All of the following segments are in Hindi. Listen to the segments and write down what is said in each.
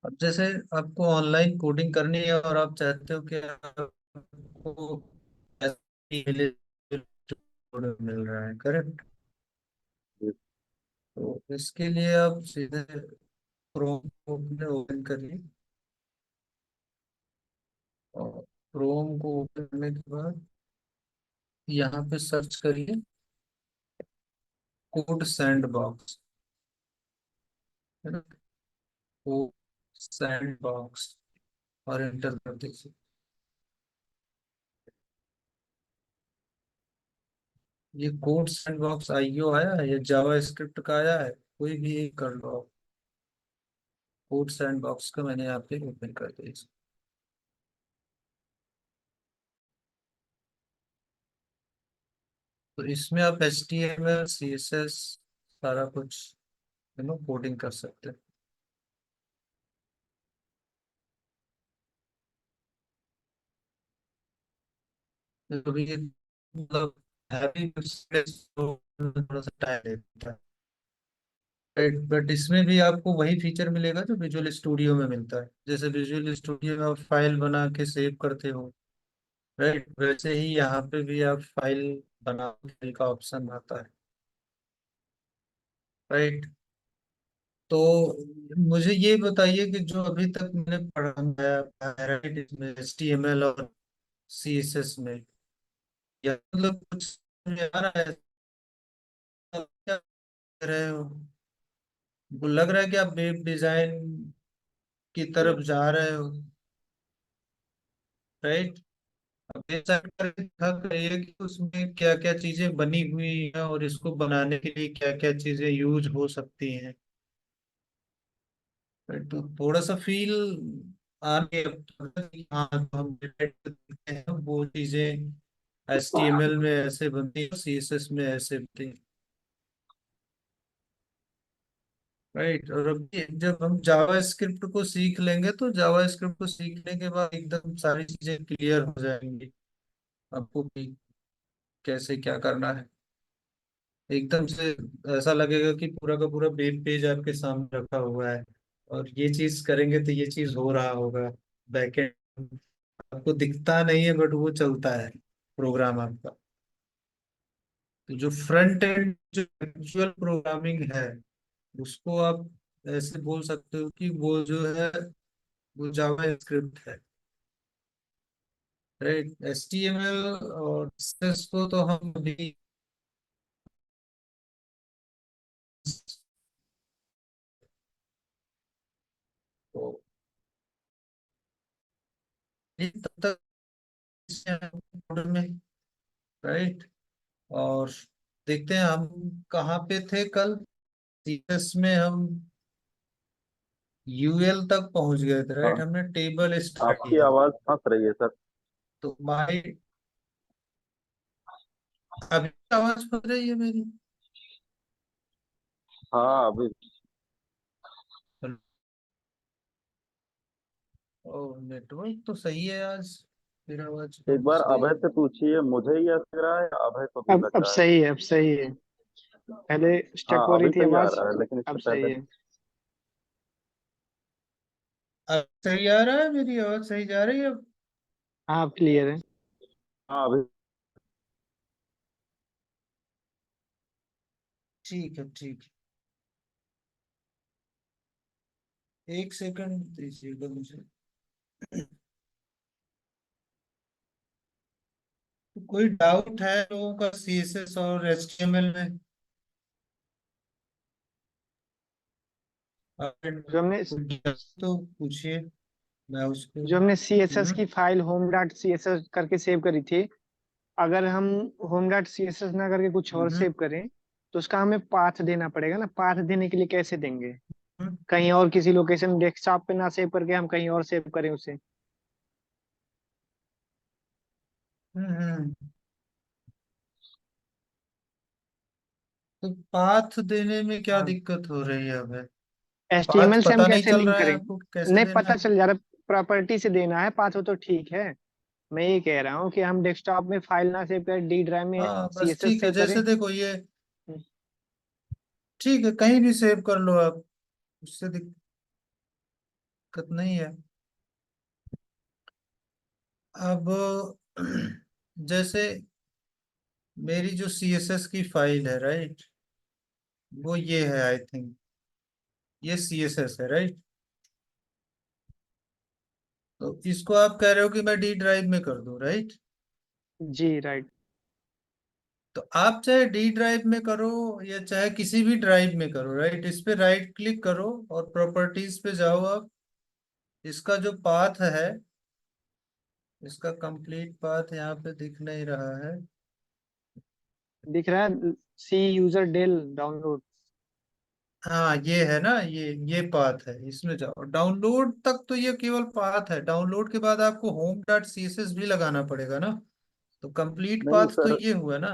अब जैसे आपको ऑनलाइन कोडिंग करनी है और आप चाहते हो कि आपको ऐसे मिले जो मिल रहा है, करेक्ट। जी। तो इसके लिए आप सीधे क्रोम को ओपन करिए, और क्रोम को ओपन करने के बाद यहाँ पे सर्च करिए कोड सैंड बॉक्स, है ना। कोड सैंड बॉक्स, और एंटर कर दीजिए। ये कोड सैंड बॉक्स आईओ आया है या जावा स्क्रिप्ट का आया है, कोई भी एक कर लो आप। कोड सैंड बॉक्स का मैंने यहाँ पे ओपन कर दिया इसको। तो इसमें आप H T M L C S S सारा कुछ कोडिंग कर सकते हैं। तो ये मतलब हैवी थोड़ा सा टाइम लेता है, बट इसमें भी आपको वही फीचर मिलेगा जो विजुअल स्टूडियो में मिलता है। जैसे विजुअल स्टूडियो में आप फाइल बना के सेव करते हो, राइट, वैसे ही यहाँ पे भी आप फाइल बना फाइल का ऑप्शन आता है, राइट। तो मुझे ये बताइए कि जो अभी तक मैंने पढ़ा है राइट, इसमें एच टी एम एल और सी एस एस में, या मतलब कुछ समझ आ रहा है, आप क्या कर रहे हो? वो लग रहा है कि आप वेब डिजाइन की जी। तरफ जा रहे हो, राइट। अब वेबसाइट पर दिखा करिए कि उसमें क्या क्या चीजें बनी हुई हैं और इसको बनाने के लिए क्या क्या चीजें यूज हो सकती हैं, right? तो थोड़ा सा फील आ गया कि हाँ, जो हम डिटेक्ट करते हैं वो चीजें HTML में ऐसे बनती है, CSS में ऐसे बनती है, राइट। और अभी जब हम जावा स्क्रिप्ट को सीख लेंगे तो जावा स्क्रिप्ट को सीखने के बाद एकदम सारी चीजें क्लियर हो जाएंगी आपको कि कैसे क्या करना है। एकदम से ऐसा लगेगा कि पूरा का पूरा वेब पेज आपके सामने रखा हुआ है, और ये चीज करेंगे तो ये चीज हो रहा होगा। बैकएंड आपको दिखता नहीं है बट वो चलता है प्रोग्राम आपका। तो जो फ्रंट एंड जो एक्चुअल प्रोग्रामिंग है उसको आप ऐसे बोल सकते हो कि वो जो है वो जावा स्क्रिप्ट है, राइट। HTML और CSS को तो हम अभी तो तब तक में, राइट। और देखते हैं हम कहाँ पे थे कल। सीएस में हम यूएल तक पहुंच गए थे, राइट, हाँ, हमने टेबल स्टार्ट आपकी किया। आवाज फंस रही है सर। तो माई अभी आवाज पड़ रही है मेरी? हाँ, अभी। ओ, नेटवर्क तो सही है आज, फिर आवाज एक बार सही अभय है। से पूछिए, मुझे ही ऐसा लग रहा है या अभय को भी अब लग अब रहा है। सही है, अब सही है। पहले हाँ, स्टक हो रही अभी थी सही आ आवाज। रहा है, लेकिन अब इससे सही पहले। है। अब सही आ रहा है, मेरी आवाज सही जा रही है अब? हाँ, अब क्लियर है। हाँ, अभी। ठीक है, ठीक है, एक सेकंड दीजिएगा मुझे। तो कोई डाउट है लोगों का CSS और HTML में? अगर जो हमने कोई doubt तो पूछिए, मैं उसको। जो हमने सी एस एस हम्म की file home dot C S S करके सेव करी थी, अगर हम home dot C S S ना करके कुछ और हम्म सेव करें तो उसका हमें पाथ देना पड़ेगा ना। पाथ देने के लिए कैसे देंगे? हम्म कहीं और किसी लोकेशन डेस्कटॉप पे ना सेव करके हम कहीं और सेव करें उसे। हम्म। तो पाथ देने में क्या हाँ, दिक्कत हो रही है अब? पाथ HTML से हम पता नहीं कैसे चल लिंक रहा है करेंगे? आपको कैसे नहीं देना पता है? चल जा रहा, प्रॉपर्टी से देना है पाथ, हो तो ठीक है। मैं ये कह रहा हूँ कि हम डेस्कटॉप में फाइल ना सेव करें, डी ड्राइव में हाँ बस सीएसएस ठीक है, सेव करें। जैसे देखो ये ठीक है, कहीं भी सेव कर लो आप, उससे दिक्कत नहीं है। अब जैसे मेरी जो CSS की फाइल है, राइट, वो ये है, आई थिंक ये CSS है, राइट। तो इसको आप कह रहे हो कि मैं डी ड्राइव में कर दूं, राइट। जी राइट। तो आप चाहे डी ड्राइव में करो या चाहे किसी भी ड्राइव में करो, राइट, इस पे राइट क्लिक करो और प्रॉपर्टीज पे जाओ आप। इसका जो पाथ है, इसका कंप्लीट पाथ यहाँ पे दिख नहीं रहा है। दिख रहा है, सी यूजर डेल डाउनलोड। हाँ ये है ना, ये पाथ है, इसमें जाओ। डाउनलोड तक तो ये केवल पाथ है, डाउनलोड के बाद आपको home.css भी लगाना पड़ेगा ना। तो कंप्लीट नहीं पाथ तो सर, ये हुआ ना।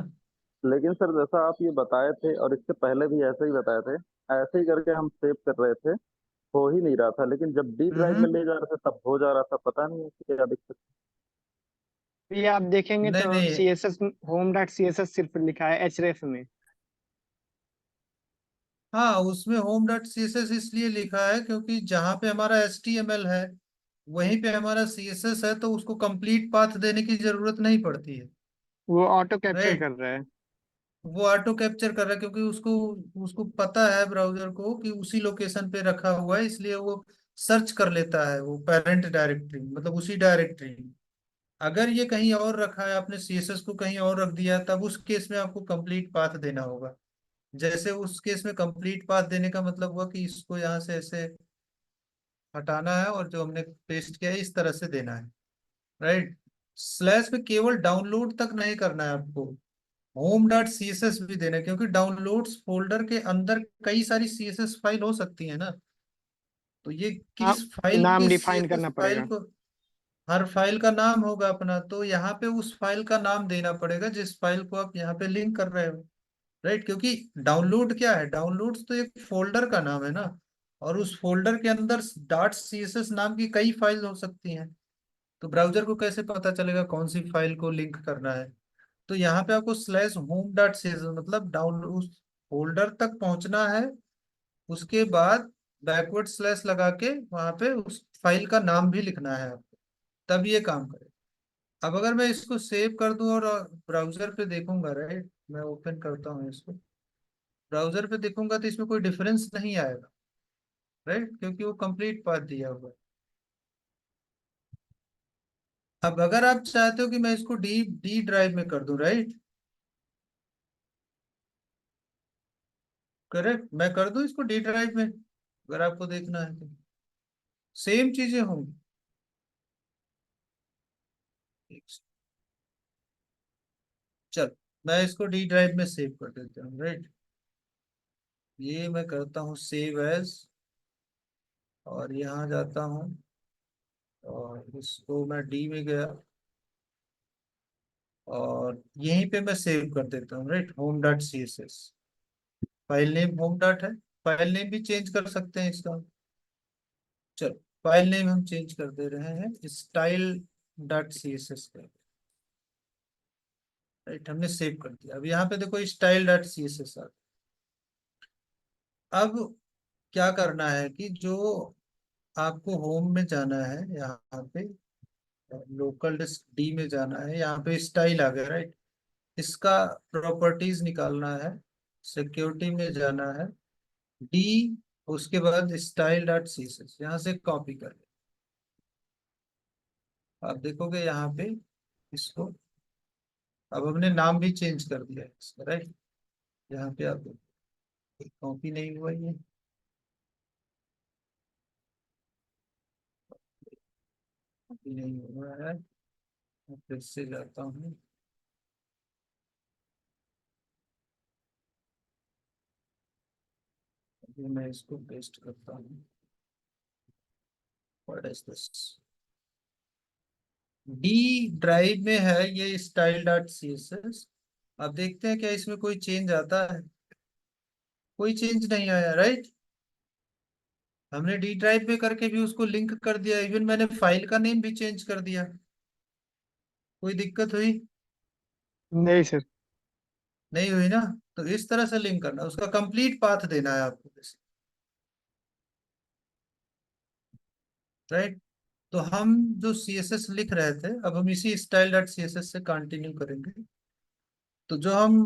लेकिन सर जैसा आप ये बताए थे और इससे पहले भी ऐसे ही बताए थे, ऐसे ही करके हम सेव कर रहे थे, हो ही नहीं रहा था। लेकिन जब डी ड्राइव में हम्म। ले जा रहे थे तब हो जा रहा था, पता नहीं क्या दिक्कत। ये आप देखेंगे नहीं तो नहीं। C S S home dot C S S सिर्फ लिखा है एचरेफ में। हाँ, उसमें home.css इसलिए लिखा है क्योंकि जहाँ पे हमारा HTML है वहीं पे हमारा CSS है, तो उसको कंप्लीट पाथ देने की जरूरत नहीं पड़ती है, वो ऑटो कैप्चर राइट। कर रहा है। वो ऑटो कैप्चर कर रहा है क्योंकि उसको उसको पता है ब्राउजर को कि उसी लोकेशन पे रखा हुआ है, इसलिए वो सर्च कर लेता है वो पेरेंट डायरेक्टरी, मतलब उसी डायरेक्टरी में। अगर ये कहीं और रखा है, आपने CSS को कहीं और रख दिया, तब उस केस में आपको कंप्लीट पाथ देना होगा। जैसे उस केस में कंप्लीट पाथ देने का मतलब हुआ कि इसको यहाँ से ऐसे हटाना है और जो हमने पेस्ट किया है इस तरह से देना है, राइट। स्लैश में केवल डाउनलोड तक नहीं करना है आपको, home.css भी देना है, क्योंकि डाउनलोड्स फोल्डर के अंदर कई सारी CSS फाइल हो सकती है ना। तो ये आप किस फाइल नाम की डिफाइन CSS करना फाइल पड़ेगा। को, हर फाइल का नाम होगा अपना, तो यहाँ पे उस फाइल का नाम देना पड़ेगा जिस फाइल को आप यहाँ पे लिंक कर रहे हो, राइट। क्योंकि डाउनलोड क्या है, डाउनलोड्स तो एक फोल्डर का नाम है ना, और उस फोल्डर के अंदर .css नाम की कई फाइल हो सकती हैं। तो ब्राउजर को कैसे पता चलेगा कौन सी फाइल को लिंक करना है। तो यहाँ पे आपको /home.css मतलब डाउन उस फोल्डर तक पहुंचना है, उसके बाद बैकवर्ड स्लैश लगा के वहां पे उस फाइल का नाम भी लिखना है आपको, तब ये काम करे। अब अगर मैं इसको सेव कर दूं और ब्राउजर पे देखूंगा, राइट, मैं ओपन करता हूँ इसको, ब्राउजर पे देखूंगा तो इसमें कोई डिफरेंस नहीं आएगा, राइट, क्योंकि वो कंप्लीट पाथ दिया हुआ है। अब अगर आप चाहते हो कि मैं इसको डी डी ड्राइव में कर दूं, राइट, करेक्ट, मैं कर दूं इसको डी ड्राइव में, अगर आपको देखना है तो सेम चीजें होंगी। चल, मैं इसको डी ड्राइव में सेव कर देता हूँ, राइट। ये मैं करता हूँ सेव एज, और यहाँ जाता हूँ और इसको मैं डी में गया और यहीं पे मैं सेव कर देता हूँ, right, home.css। File name home dot है, फाइल नेम भी चेंज कर सकते हैं इसका। चलो, फाइल नेम हम चेंज कर दे रहे हैं style.css का, राइट, हमने सेव कर दिया। अब यहाँ पे देखो style.css आ गया। अब क्या करना है कि जो आपको होम में जाना है, यहाँ पे लोकल डिस्क डी में जाना है, यहाँ पे स्टाइल आ गया, राइट। इसका प्रॉपर्टीज निकालना है, सिक्योरिटी में जाना है, डी, उसके बाद style.css यहाँ से कॉपी कर ले। आप देखोगे यहाँ पे इसको, अब हमने नाम भी चेंज कर दिया है इसका, राइट। यहाँ पे आप कॉपी नहीं हुआ ये, कॉपी नहीं हुआ है। मैं फिर से जाता हूँ, अभी मैं इसको पेस्ट करता हूँ। What is this, D drive में है ये style.css। अब देखते हैं क्या इसमें कोई चेंज आता है। कोई चेंज नहीं आया, राइट। हमने डी ड्राइव पे करके भी उसको लिंक कर दिया, इवन मैंने फाइल का नेम भी चेंज कर दिया। कोई दिक्कत हुई? नहीं सर। नहीं हुई ना। तो इस तरह से लिंक करना, उसका कंप्लीट पाथ देना है आपको। राइट। तो हम जो CSS लिख रहे थे, अब हम इसी स्टाइल डॉट CSS से कंटिन्यू करेंगे। तो जो हम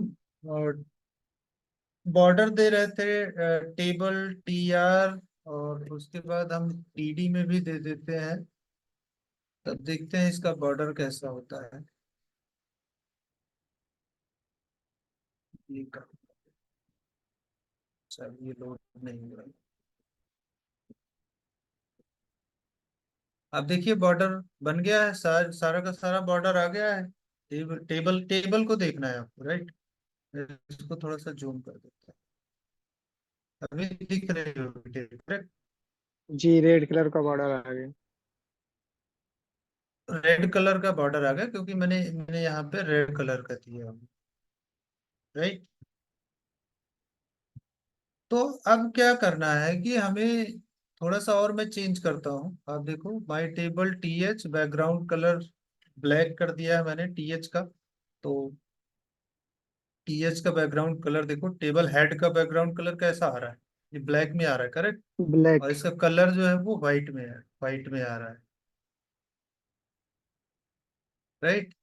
बॉर्डर दे रहे थे, टेबल TR, और उसके बाद हम TD में भी दे देते हैं। तब देखते हैं इसका बॉर्डर कैसा होता है। ये चलिए, लोड नहीं हो रहा। अब देखिए बॉर्डर बन गया है, सारा का सारा बॉर्डर आ गया है। टेबल टेबल टेबल को देखना है आपको, राइट। इसको थोड़ा सा जूम कर देते हैं। अभी दिख रही होगी टेबल, करेक्ट। जी, रेड कलर का बॉर्डर आ गया। रेड कलर का बॉर्डर आ गया क्योंकि मैंने मैंने यहाँ पे रेड कलर का दिया, राइट। तो अब क्या करना है कि हमें थोड़ा सा और मैं चेंज करता हूँ। आप देखो, माई table TH background colour black कर दिया है मैंने TH का। तो TH का बैकग्राउंड कलर देखो, टेबल हेड का बैकग्राउंड कलर कैसा आ रहा है? ये ब्लैक में आ रहा है, करेक्ट। और ब्लैक। इसका कलर जो है वो व्हाइट में है, व्हाइट में आ रहा है, राइट।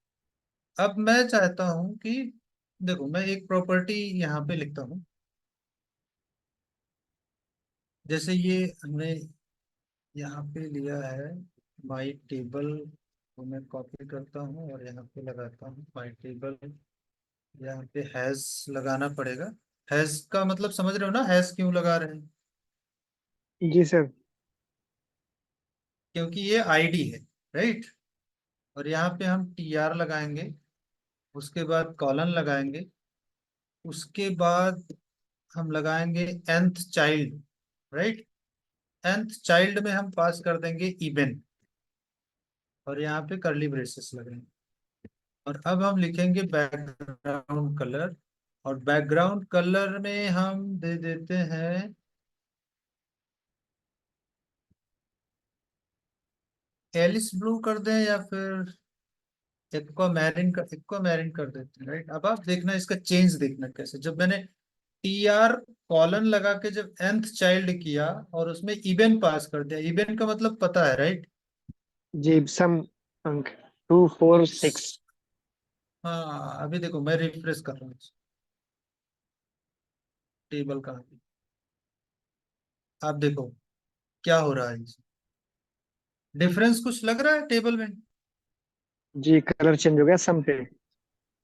अब मैं चाहता हूँ कि देखो, मैं एक प्रॉपर्टी यहाँ पे लिखता हूँ। जैसे ये हमने यहाँ पे लिया है माई टेबल, को मैं कॉपी करता हूँ और यहाँ पे लगाता हूँ माई टेबल। यहाँ पे हैज लगाना पड़ेगा। हैज का मतलब समझ रहे हो ना, हैज क्यों लगा रहे हैं? जी सर। क्योंकि ये आईडी है, राइट। और यहाँ पे हम TR लगाएंगे, उसके बाद कॉलन लगाएंगे, उसके बाद हम लगाएंगे nth child, right. nth child में हम पास कर देंगे इवन, और यहाँ पे करली ब्रेसेस लगेंगे। और अब हम लिखेंगे बैकग्राउंड कलर, और बैकग्राउंड कलर में हम दे देते हैं एलिस ब्लू कर दें, या फिर एक्वा मैरिन कर देते हैं, राइट। अब आप देखना, इसका चेंज देखना कैसे, जब मैंने TR कॉलन लगा के जब nth चाइल्ड किया और उसमें इवन पास कर दिया, इवन का मतलब पता है, राइट। जी, सम अंक 2 4 6। हाँ, अभी देखो मैं रिफ्रेश कर रहा हूँ टेबल का। आप देखो क्या हो रहा है, डिफरेंस कुछ लग रहा है टेबल में? जी, कलर चेंज हो गया सम पे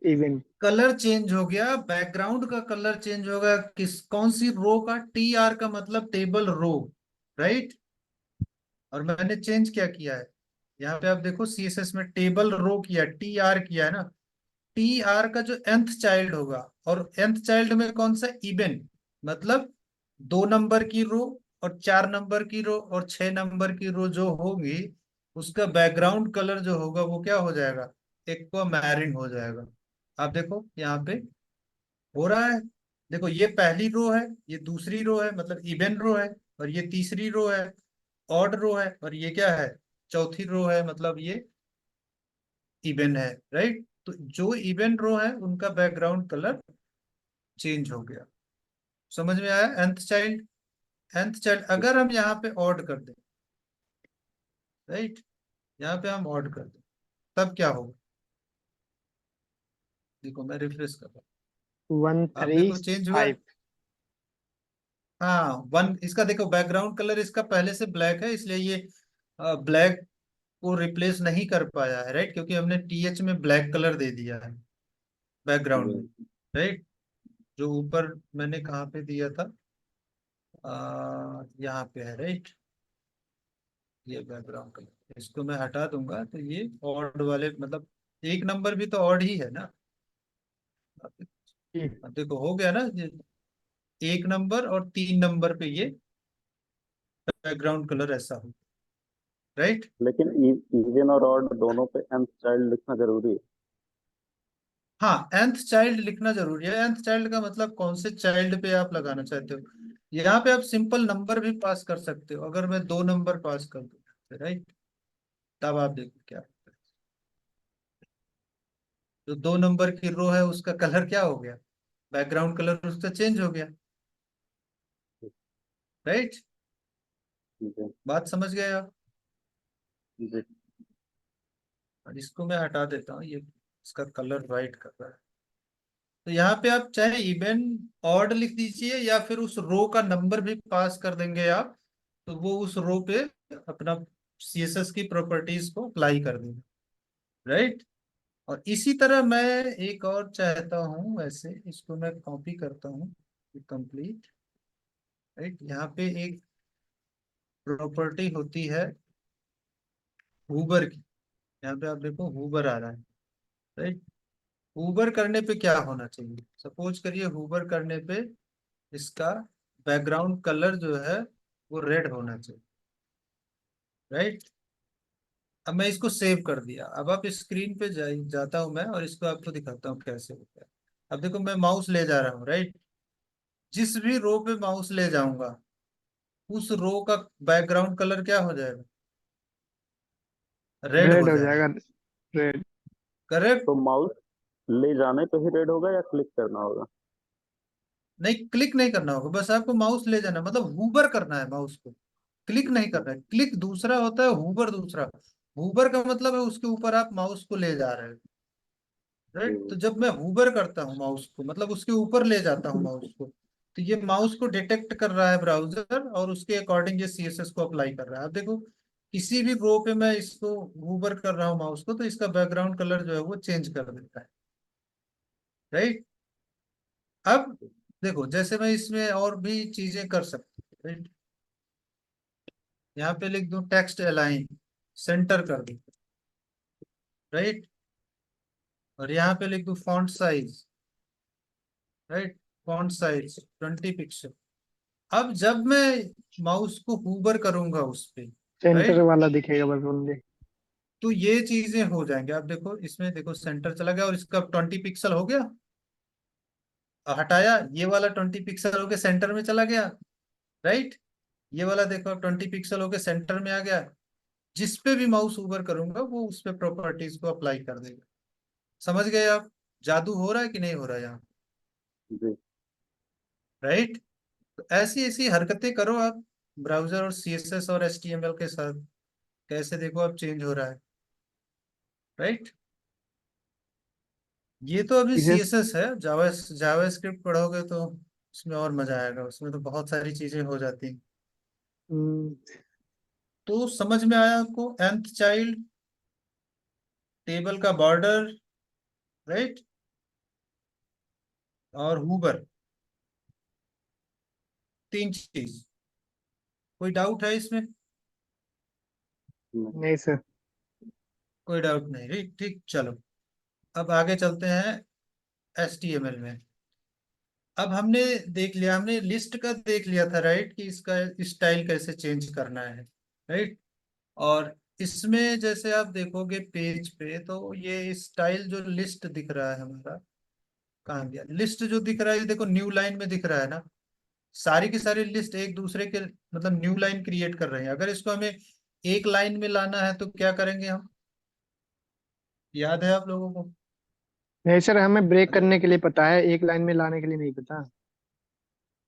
इवन। कलर चेंज हो गया, बैकग्राउंड का कलर चेंज हो गया, किस कौन सी रो का? TR का मतलब टेबल रो, राइट। और मैंने चेंज क्या किया है, यहाँ पे आप देखो CSS में टेबल रो किया, TR किया है ना। TR का जो nth चाइल्ड होगा, और nth चाइल्ड में कौन सा? इवन, मतलब 2 नंबर की रो और 4 नंबर की रो और 6 नंबर की रो जो होगी, उसका बैकग्राउंड कलर जो होगा वो क्या हो जाएगा? एक्वा मैरिन हो जाएगा। आप देखो यहाँ पे हो रहा है। देखो, ये पहली रो है, ये दूसरी रो है मतलब इवन रो है, और ये तीसरी रो है, ऑड रो है, और ये क्या है? चौथी रो है, मतलब ये इवन है, राइट। तो जो इवन रो है उनका बैकग्राउंड कलर चेंज हो गया। समझ में आया? nth चाइल्ड अगर हम यहाँ पे ऑड कर दें, राइट, यहाँ पे हम ऑड कर दें, तब क्या होगा? देखो मैं रिफ्रेश कर रहा वन हूँ, आप थ्री देखो चेंज हुआ। फाइव हाँ, वन, इसका देखो बैकग्राउंड कलर इसका पहले से ब्लैक है, इसलिए ये ब्लैक को रिप्लेस नहीं कर पाया है, राइट, क्योंकि हमने TH में ब्लैक कलर दे दिया है बैकग्राउंड में, जी। राइट। जो ऊपर मैंने कहाँ पे दिया था, यहाँ पे है, राइट। ये बैकग्राउंड कलर, इसको मैं हटा दूंगा तो ये ऑड वाले मतलब 1 नंबर भी तो ऑड ही है ना। जी। अब देखो हो गया ना ये, 1 नंबर और 3 नंबर पे ये बैकग्राउंड कलर ऐसा हो, राइट। लेकिन इवन और ऑड दोनों पे nth चाइल्ड लिखना जरूरी है। हाँ, nth चाइल्ड लिखना जरूरी है। nth चाइल्ड का मतलब कौन से चाइल्ड पे आप लगाना चाहते हो? यहाँ पे आप सिंपल नंबर भी पास कर सकते हो, अगर मैं 2 नंबर पास कर दूँ, राइट। तब आप देखो क्या होता है। जो 2 नंबर की रो है उसका कलर क्या हो गया? बैकग्राउंड कलर उसका चेंज हो गया, राइट। ठीक है। बात समझ गए आप? जी। और इसको मैं हटा देता हूँ, ये इसका कलर वाइट कर रहा है। तो यहाँ पे आप चाहे इवन ऑड लिख दीजिए या फिर उस रो का नंबर भी पास कर देंगे आप, तो वो उस रो पे अपना सीएसएस की प्रॉपर्टीज को अप्लाई कर देंगे, राइट। और इसी तरह मैं एक और चाहता हूँ, वैसे इसको मैं कॉपी करता हूँ कंप्लीट, राइट। यहाँ पे एक प्रॉपर्टी होती है हूबर की, यहाँ पे आप देखो हूबर आ रहा है, राइट। हूबर करने पे क्या होना चाहिए, सपोज करिए हूबर करने पे इसका बैकग्राउंड कलर जो है वो रेड होना चाहिए, राइट। अब मैं इसको सेव कर दिया, अब आप स्क्रीन पे जाता हूं मैं और इसको आपको दिखाता हूँ कैसे होता है। अब देखो मैं माउस ले जा रहा हूँ, राइट। जिस भी रो पे माउस ले जाऊंगा उस रो का बैकग्राउंड कलर क्या हो जाएगा, रेड हो रेड हो जाएगा, जाएगा। रेड। करेक्ट। तो माउस ले जाने पे ही रेड होगा या क्लिक करना होगा? नहीं, क्लिक नहीं करना होगा, बस आपको माउस ले जाना, मतलब हूबर करना है माउस को, क्लिक नहीं करना है। क्लिक दूसरा होता है, हूबर दूसरा। हूबर का मतलब है उसके ऊपर आप माउस को ले जा रहे हैं, राइट। तो जी। जब मैं हूबर करता हूँ माउस को, मतलब उसके ऊपर ले जाता हूँ माउस को, तो ये माउस को डिटेक्ट कर रहा है ब्राउजर और उसके अकॉर्डिंग ये सीएसएस को अप्लाई कर रहा है। अब देखो किसी भी रो पे मैं इसको हूबर कर रहा हूँ माउस को, तो इसका बैकग्राउंड कलर जो है वो चेंज कर देता है, राइट। अब देखो जैसे मैं इसमें और भी चीजें कर सकता हूँ, राइट। यहाँ पे लिख दूं टेक्स्ट अलाइन, सेंटर कर दूं, राइट। और यहाँ पे लिख दूं font size, right. Font size 20 pixel. अब जब मैं माउस को हूबर करूंगा उस पे, सेंटर राइट, वाला दिखेगा बस ओनली। तो ये चीजें हो जाएंगे। आप देखो इसमें देखो सेंटर चला गया और इसका 20 पिक्सल हो गया, और हटाया ये वाला 20 पिक्सल होके सेंटर में चला गया, राइट। ये वाला देखो 20 पिक्सल होके सेंटर में आ गया। जिस पे भी माउस ऊपर करूंगा वो उस पे प्रॉपर्टीज को अप्लाई कर देगा। समझ गए आप जादू हो रहा है कि नहीं हो रहा है यहाँ, जी। राइट। तो ऐसी ऐसी हरकतें करो आप ब्राउजर और सीएसएस और एचटीएमएल के साथ, कैसे देखो अब चेंज हो रहा है, राइट। ये तो अभी इसे सीएसएस है, जावा जावा स्क्रिप्ट पढ़ोगे तो उसमें और मजा आएगा, उसमें तो बहुत सारी चीजें हो जाती हैं। हम्म, तो समझ में आया आपको, nth चाइल्ड, टेबल का बॉर्डर, राइट, और हूबर, तीन चीज। कोई डाउट है इसमें, नहीं। नहीं सर। कोई डाउट नहीं, ठीक ठीक, चलो अब आगे चलते हैं एचटीएमएल में। अब हमने देख लिया, हमने लिस्ट का देख लिया था, राइट, कि इसका स्टाइल कैसे चेंज करना है, राइट। और इसमें जैसे आप देखोगे पेज पे तो ये स्टाइल जो लिस्ट दिख रहा है हमारा, कहाँ गया लिस्ट जो दिख रहा है, ये देखो न्यू लाइन में दिख रहा है ना। सारी की सारी लिस्ट एक दूसरे के मतलब न्यू लाइन क्रिएट कर रहे हैं। अगर इसको हमें एक लाइन में लाना है तो क्या करेंगे हम, याद है आप लोगों को। नहीं सर, हमें ब्रेक अगर करने के लिए पता है, एक लाइन में लाने के लिए नहीं पता।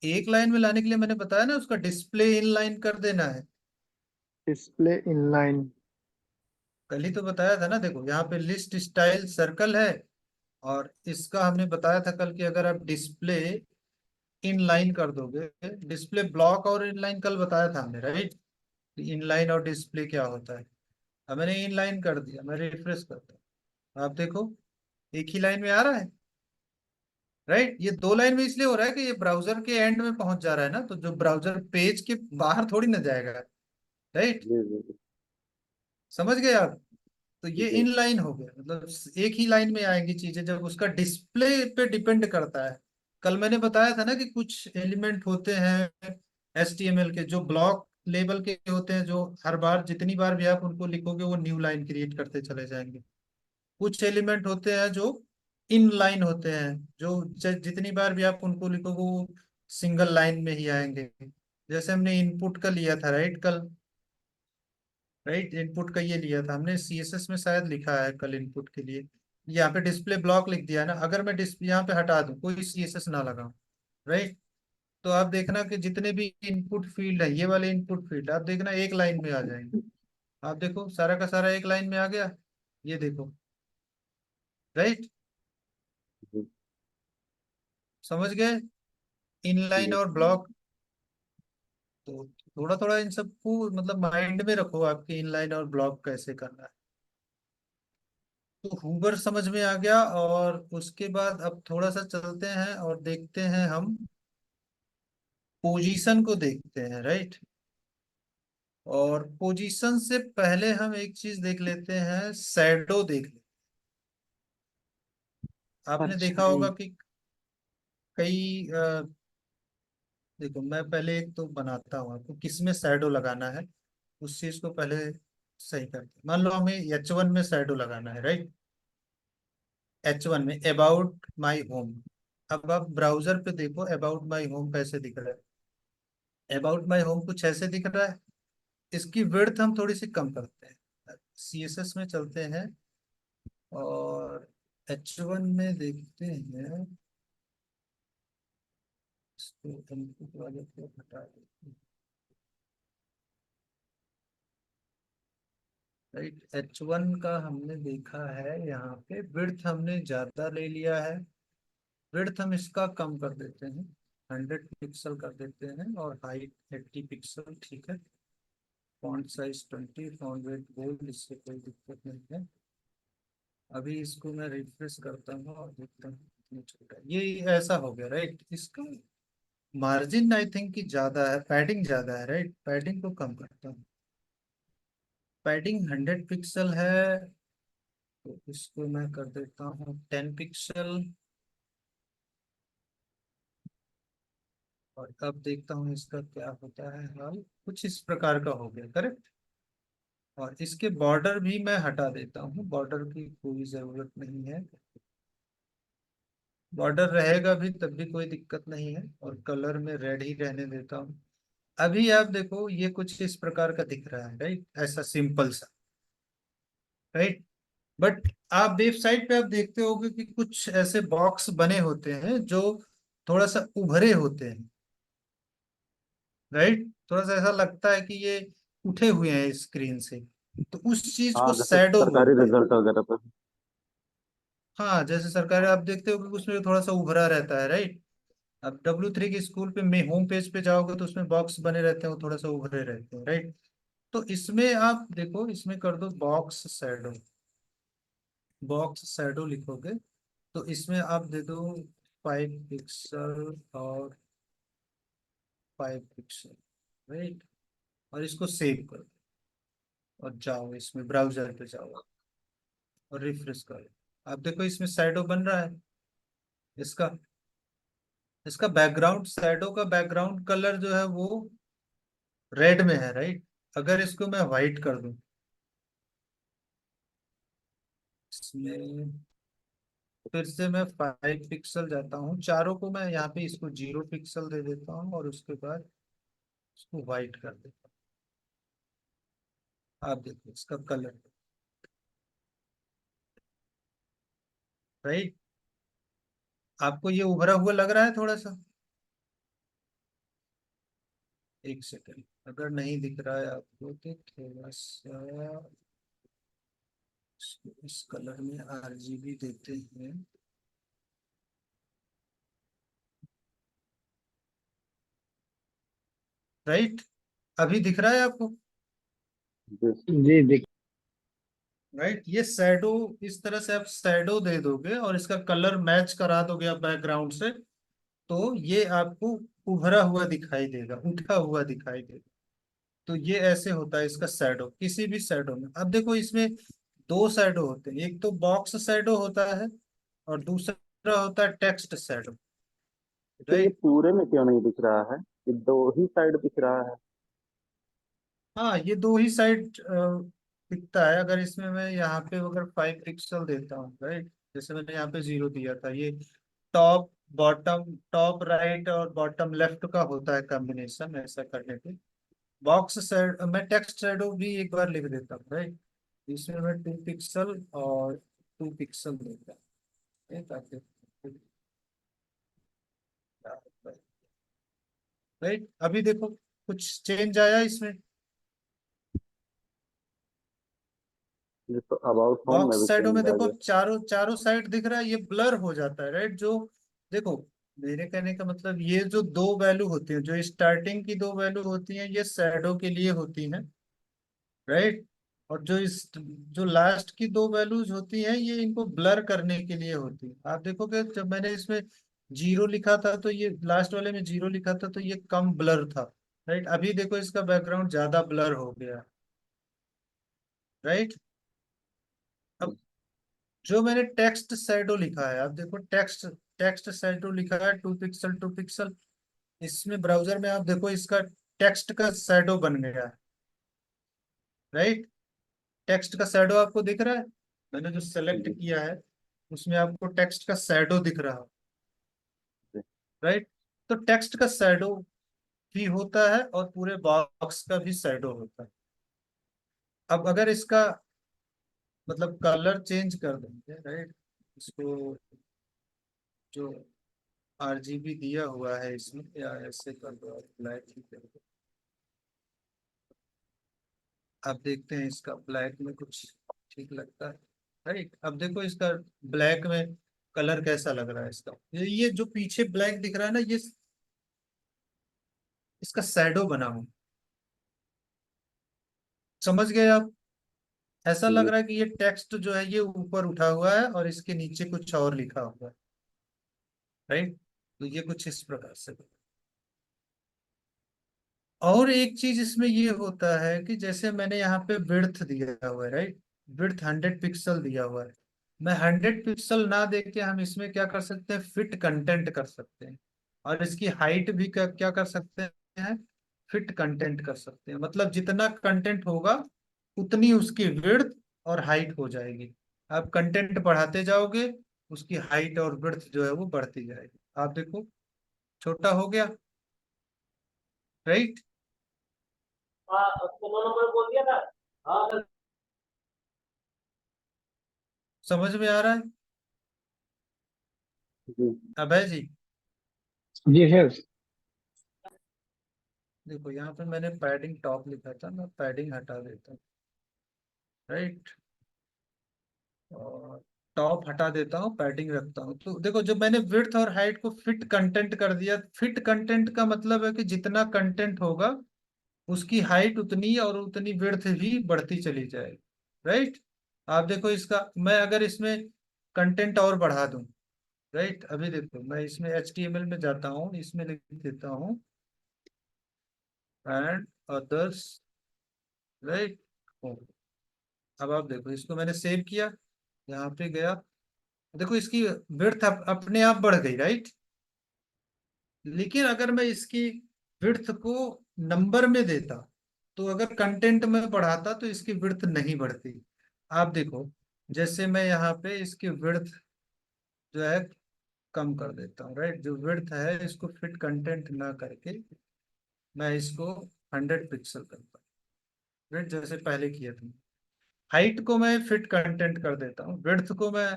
एक लाइन में लाने के लिए मैंने बताया ना, उसका डिस्प्ले इन लाइन कर देना है। Display inline. कल ही तो बताया था ना, देखो यहाँ पे लिस्ट स्टाइल सर्कल है, और इसका हमने बताया था कल कि अगर आप डिस्प्ले इन लाइन कर दोगे, डिस्प्ले ब्लॉक और इन लाइन कल बताया था हमने, राइट। इन लाइन और डिस्प्ले क्या होता है। अब मैंने इन लाइन कर दिया, मैं रिफ्रेश करता हूँ, आप देखो एक ही लाइन में आ रहा है, राइट। ये दो लाइन में इसलिए हो रहा है कि ये ब्राउजर के एंड में पहुंच जा रहा है ना, तो जो ब्राउजर पेज के बाहर थोड़ी ना जाएगा, राइट। जी। जी। समझ गए आप। तो ये जी। इन लाइन हो गया, मतलब एक ही लाइन में आएंगी चीजें जब उसका डिस्प्ले पे डिपेंड करता है। कल मैंने बताया था ना कि कुछ एलिमेंट होते हैं एचटीएमएल के जो ब्लॉक लेवल के होते हैं, जो हर बार जितनी बार भी आप उनको लिखोगे वो न्यू लाइन क्रिएट करते चले जाएंगे। कुछ एलिमेंट होते हैं जो इन लाइन होते हैं, जो जितनी बार भी आप उनको लिखोगे वो सिंगल लाइन में ही आएंगे। जैसे हमने इनपुट का लिया था, राइट, कल, राइट। इनपुट का ये लिया था हमने, सीएसएस में शायद लिखा है कल इनपुट के लिए। यहाँ पे डिस्प्ले ब्लॉक लिख दिया ना, अगर मैं डिस्प्ले यहाँ पे हटा दूं, कोई सीएसएस ना लगाऊं, राइट, तो आप देखना कि जितने भी इनपुट फील्ड है, ये वाले इनपुट फील्ड आप देखना एक लाइन में आ जाएंगे, आप देखो सारा का सारा एक लाइन में आ गया, ये देखो। राइट, जी। समझ गए, इनलाइन जी। और ब्लॉक। तो थोड़ा थोड़ा इन सबको मतलब माइंड में रखो, आपके इनलाइन और ब्लॉक कैसे करना है। तो हूबर समझ में आ गया, और उसके बाद अब थोड़ा सा चलते हैं और देखते हैं हम पोजीशन को देखते हैं। राइट, और पोजीशन से पहले हम एक चीज देख लेते हैं, शैडो देख लेते हैं। आपने देखा अच्छा होगा जी। कि कई देखो मैं पहले एक तो बनाता हूँ आपको किस में शैडो लगाना है, उस चीज को पहले सही करते हैं। मान लो हमें H1 में शैडो लगाना है। राइट, H1 में अबाउट माई होम। अब आप ब्राउजर पे देखो अबाउट माई होम कैसे दिख रहा है। अबाउट माई होम कुछ ऐसे दिख रहा है। इसकी विड्थ हम थोड़ी सी कम करते हैं, CSS में चलते हैं और H1 में देखते हैं, इसको इनपुट वाले को हटा देते हैं। राइट, H1 का हमने देखा है, यहाँ पे विड्थ हमने ज्यादा ले लिया है। विड्थ हम इसका कम कर देते हैं, 100 पिक्सल कर देते हैं, और हाइट 80 पिक्सल। ठीक है, font size 20, font weight bold, इससे कोई दिक्कत नहीं है। अभी इसको मैं रिफ्रेश करता हूँ और देखता हूँ कितना छोटा है। ये ऐसा हो गया। राइट, इसका मार्जिन आई थिंक कि ज्यादा है, पैडिंग ज्यादा है। राइट, पैडिंग को कम करता हूँ। पैडिंग 100 पिक्सल है, तो इसको मैं कर देता हूँ 10 पिक्सल। और अब देखता हूँ इसका क्या होता है हाल, कुछ इस प्रकार का हो गया। करेक्ट, और इसके बॉर्डर भी मैं हटा देता हूँ, बॉर्डर की कोई जरूरत नहीं है। बॉर्डर रहेगा भी तब भी कोई दिक्कत नहीं है, और कलर में रेड ही रहने देता हूँ। अभी आप देखो ये कुछ इस प्रकार का दिख रहा है। राइट, ऐसा सिंपल सा। राइट, बट आप वेबसाइट पे आप देखते होगे कि कुछ ऐसे बॉक्स बने होते हैं जो थोड़ा सा उभरे होते हैं। राइट, थोड़ा सा ऐसा लगता है कि ये उठे हुए हैं स्क्रीन से, तो उस चीज को हाँ, जैसे शैडो सरकारी बोलते हैं। रिजल्ट वगैरह पे। हाँ, जैसे सरकारी आप देखते हो कि उसमें थोड़ा सा उभरा रहता है। राइट, अब W3 के स्कूल पे में होम पेज पे जाओगे तो उसमें बॉक्स बने रहते हैं, वो थोड़ा सा उभरे रहते हैं। राइट, तो इसमें आप देखो, इसमें कर दो बॉक्स शैडो। बॉक्स शैडो लिखोगे तो इसमें आप दे दो 5 पिक्सल और 5 पिक्सल। राइट, और इसको सेव कर दो, और जाओ इसमें ब्राउजर पे जाओ और रिफ्रेश करो। आप देखो इसमें शैडो बन रहा है। इसका इसका बैकग्राउंड, शैडो का बैकग्राउंड कलर जो है वो रेड में है। राइट, अगर इसको मैं व्हाइट कर दूं, इसमें फिर से मैं 5 पिक्सल जाता हूँ, चारों को मैं यहाँ पे इसको 0 पिक्सल दे देता हूँ, और उसके बाद इसको व्हाइट कर देता हूँ। आप देखो इसका कलर। राइट, आपको ये उभरा हुआ लग रहा है थोड़ा सा। एक सेकंड, अगर नहीं दिख रहा है आपको तो थोड़ा सा इसको इस कलर में RGB देते हैं। राइट, अभी दिख रहा है आपको। जी। जी दिख। राइट, ये शैडो, इस तरह से आप शैडो दे दोगे और इसका कलर मैच करा दोगे आप बैकग्राउंड से, तो ये आपको उभरा हुआ दिखाई देगा, उठा हुआ दिखाई देगा। तो ये ऐसे होता है इसका शैडो, किसी भी शैडो में। अब देखो इसमें दो शैडो होते हैं, एक तो बॉक्स शैडो होता है और दूसरा होता है टेक्स्ट शैडो। तो ये राइट, पूरे में क्यों नहीं दिख रहा है? ये दो ही साइड दिख रहा है। हाँ ये दो ही साइड दिखता है। अगर इसमें मैं यहाँ पे अगर 5 पिक्सल देता हूँ, राइट, जैसे मैंने यहाँ पे 0 दिया था, ये टॉप बॉटम, टॉप राइट और बॉटम लेफ्ट का होता है कॉम्बिनेशन, ऐसा करने पे। बॉक्स साइड मैं टेक्स्ट शैडो भी एक बार लिख देता हूँ। राइट, इसमें मैं 2 पिक्सल और 2 पिक्सल देता हूँ। ताकि राइट, अभी देखो कुछ चेंज आया इसमें। ये तो अबाउट होम में बॉक्स भी साइडों में चेंज आ देखो, गया। चारों चारों साइड दिख रहा है, ये ब्लर हो जाता है, राइट। जो देखो, मेरे कहने का मतलब, ये जो दो वैल्यू होती है, जो स्टार्टिंग की दो वैल्यू होती हैं, ये शैडो के लिए होती हैं, राइट। और जो इस जो लास्ट की दो वैल्यूज होती हैं, ये इनको ब्लर करने के लिए होती है। आप देखोगे जब मैंने इसमें जीरो लिखा था, तो ये लास्ट वाले में जीरो लिखा था, तो ये कम ब्लर था, राइट। अभी देखो इसका बैकग्राउंड ज्यादा ब्लर हो गया, राइट। अब जो मैंने टेक्स्ट शैडो लिखा है, आप देखो, टेक्स्ट टेक्स्ट शैडो लिखा है 2 पिक्सल 2 पिक्सल। इसमें ब्राउजर में आप देखो, इसका टेक्स्ट का शैडो बन गया है, राइट। टेक्स्ट का शैडो आपको दिख रहा है, मैंने जो सेलेक्ट जी किया है उसमें आपको टेक्स्ट का शैडो दिख रहा है, जी राइट। तो टेक्स्ट का शैडो भी होता है और पूरे बॉक्स का भी शैडो होता है। अब अगर इसका मतलब कलर चेंज कर देंगे, राइट, इसको जो आरजीबी दिया हुआ है इसमें, या ऐसे कर दो, ब्लैक ही कर दो। अब देखते हैं इसका ब्लैक में कुछ ठीक लगता है, राइट। अब देखो इसका ब्लैक में कलर कैसा लग रहा है इसका, ये जो पीछे ब्लैक दिख रहा है ना, ये इसका शैडो बना हुआ। समझ गए आप? ऐसा लग जी। रहा है कि ये टेक्स्ट जो है, ये ऊपर उठा हुआ है और इसके नीचे कुछ और लिखा हुआ है, राइट। तो ये कुछ इस प्रकार से। और एक चीज इसमें ये होता है कि जैसे मैंने यहाँ पे विड्थ दिया हुआ है, राइट, विड्थ 100 पिक्सल दिया हुआ है। मैं 100 पिक्सल ना दे के हम इसमें क्या कर सकते हैं, फिट कंटेंट कर सकते हैं। और इसकी हाइट भी क्या क्या कर सकते हैं, फिट कंटेंट कर सकते हैं। मतलब जितना कंटेंट होगा उतनी उसकी विड्थ और हाइट हो जाएगी। आप कंटेंट बढ़ाते जाओगे, उसकी हाइट और विड्थ जो है वो बढ़ती जाएगी। आप देखो, छोटा हो गया, राइट। हाँ, उसको 9 नंबर बोल दिया था। हाँ। समझ में आ रहा है जी अभय जी? जी सर। देखो यहाँ पे मैंने पैडिंग टॉप लिखा था, मैं पैडिंग हटा देता हूँ, राइट। और टॉप हटा देता हूँ, पैडिंग रखता हूँ। तो देखो, जब मैंने विड्थ और हाइट को फिट कंटेंट कर दिया, फिट कंटेंट का मतलब है कि जितना कंटेंट होगा उसकी हाइट उतनी और उतनी विड्थ भी बढ़ती चली जाएगी, राइट। आप देखो इसका, मैं अगर इसमें कंटेंट और बढ़ा दूं, राइट, अभी देखो मैं इसमें HTML में जाता हूँ, इसमें लिख देता हूँ एंड अदर्स, राइट। अब आप देखो, इसको मैंने सेव किया, यहाँ पे गया, देखो इसकी विड्थ अपने आप बढ़ गई, राइट। लेकिन अगर मैं इसकी विड्थ को नंबर में देता, तो अगर कंटेंट में बढ़ाता तो इसकी विड्थ नहीं बढ़ती। आप देखो, जैसे मैं यहाँ पे इसकी विड्थ जो है कम कर देता हूँ, राइट। जो विड्थ है इसको फिट कंटेंट ना करके मैं इसको 100 पिक्सल करता हूँ, राइट, जैसे पहले किया था। हाइट को मैं फिट कंटेंट कर देता हूँ, विड्थ को मैं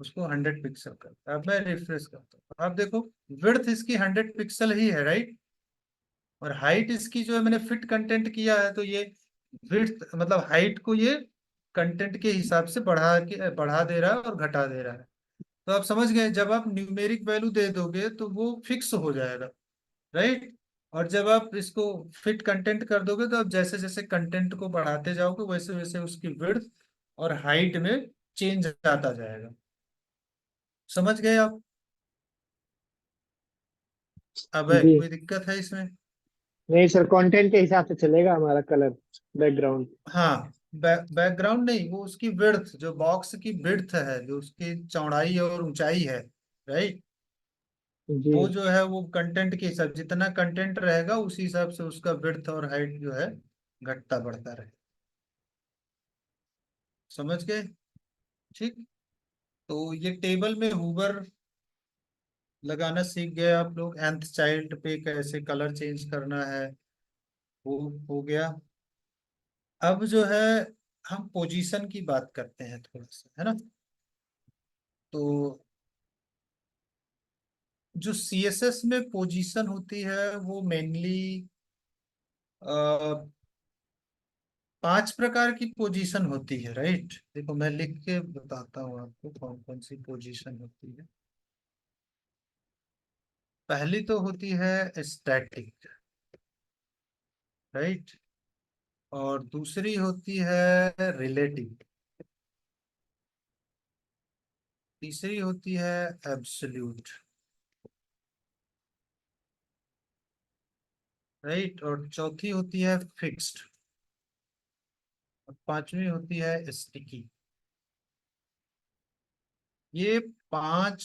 उसको 100 पिक्सल करता। अब मैं रिफ्रेश करता हूँ, आप देखो विड्थ इसकी 100 पिक्सल ही है, राइट। और हाइट इसकी जो है, मैंने फिट कंटेंट किया है, तो ये विड्थ मतलब हाइट को ये कंटेंट के हिसाब से बढ़ा दे रहा है और घटा दे रहा है। तो आप समझ गए, जब आप न्यूमेरिक वैल्यू दे दोगे तो वो फिक्स हो जाएगा, राइट। और जब आप इसको फिट कंटेंट कर दोगे, तो आप जैसे जैसे कंटेंट को बढ़ाते जाओगे, वैसे वैसे उसकी विड्थ और हाइट में चेंज आता जाएगा। समझ गए आप? अब है जी कोई दिक्कत है इसमें? नहीं सर, कंटेंट के हिसाब से चलेगा हमारा कलर, बैकग्राउंड। हाँ, बैकग्राउंड नहीं, वो उसकी विड्थ, जो बॉक्स की विड्थ है, जो उसकी चौड़ाई और ऊंचाई है, राइट। जी वो जो है वो कंटेंट के हिसाब, जितना कंटेंट रहेगा उसी हिसाब से उसका विड्थ और हाइट जो है घटता बढ़ता रहे। समझ गए? ठीक। तो ये टेबल में हुबर लगाना सीख गए आप लोग। nth चाइल्ड पे कैसे कलर चेंज करना है, वो हो गया। अब जो है, हम पोजीशन की बात करते हैं थोड़ा सा, है ना। तो जो CSS में पोजीशन होती है, वो मेनली पांच प्रकार की पोजीशन होती है, राइट। देखो मैं लिख के बताता हूँ आपको कौन कौन सी पोजीशन होती है। पहली तो होती है स्टैटिक, राइट। और दूसरी होती है रिलेटिव। तीसरी होती है एब्सोल्यूट, राइट। और चौथी होती है फिक्स्ड। और पांचवी होती है स्टिकी। ये पांच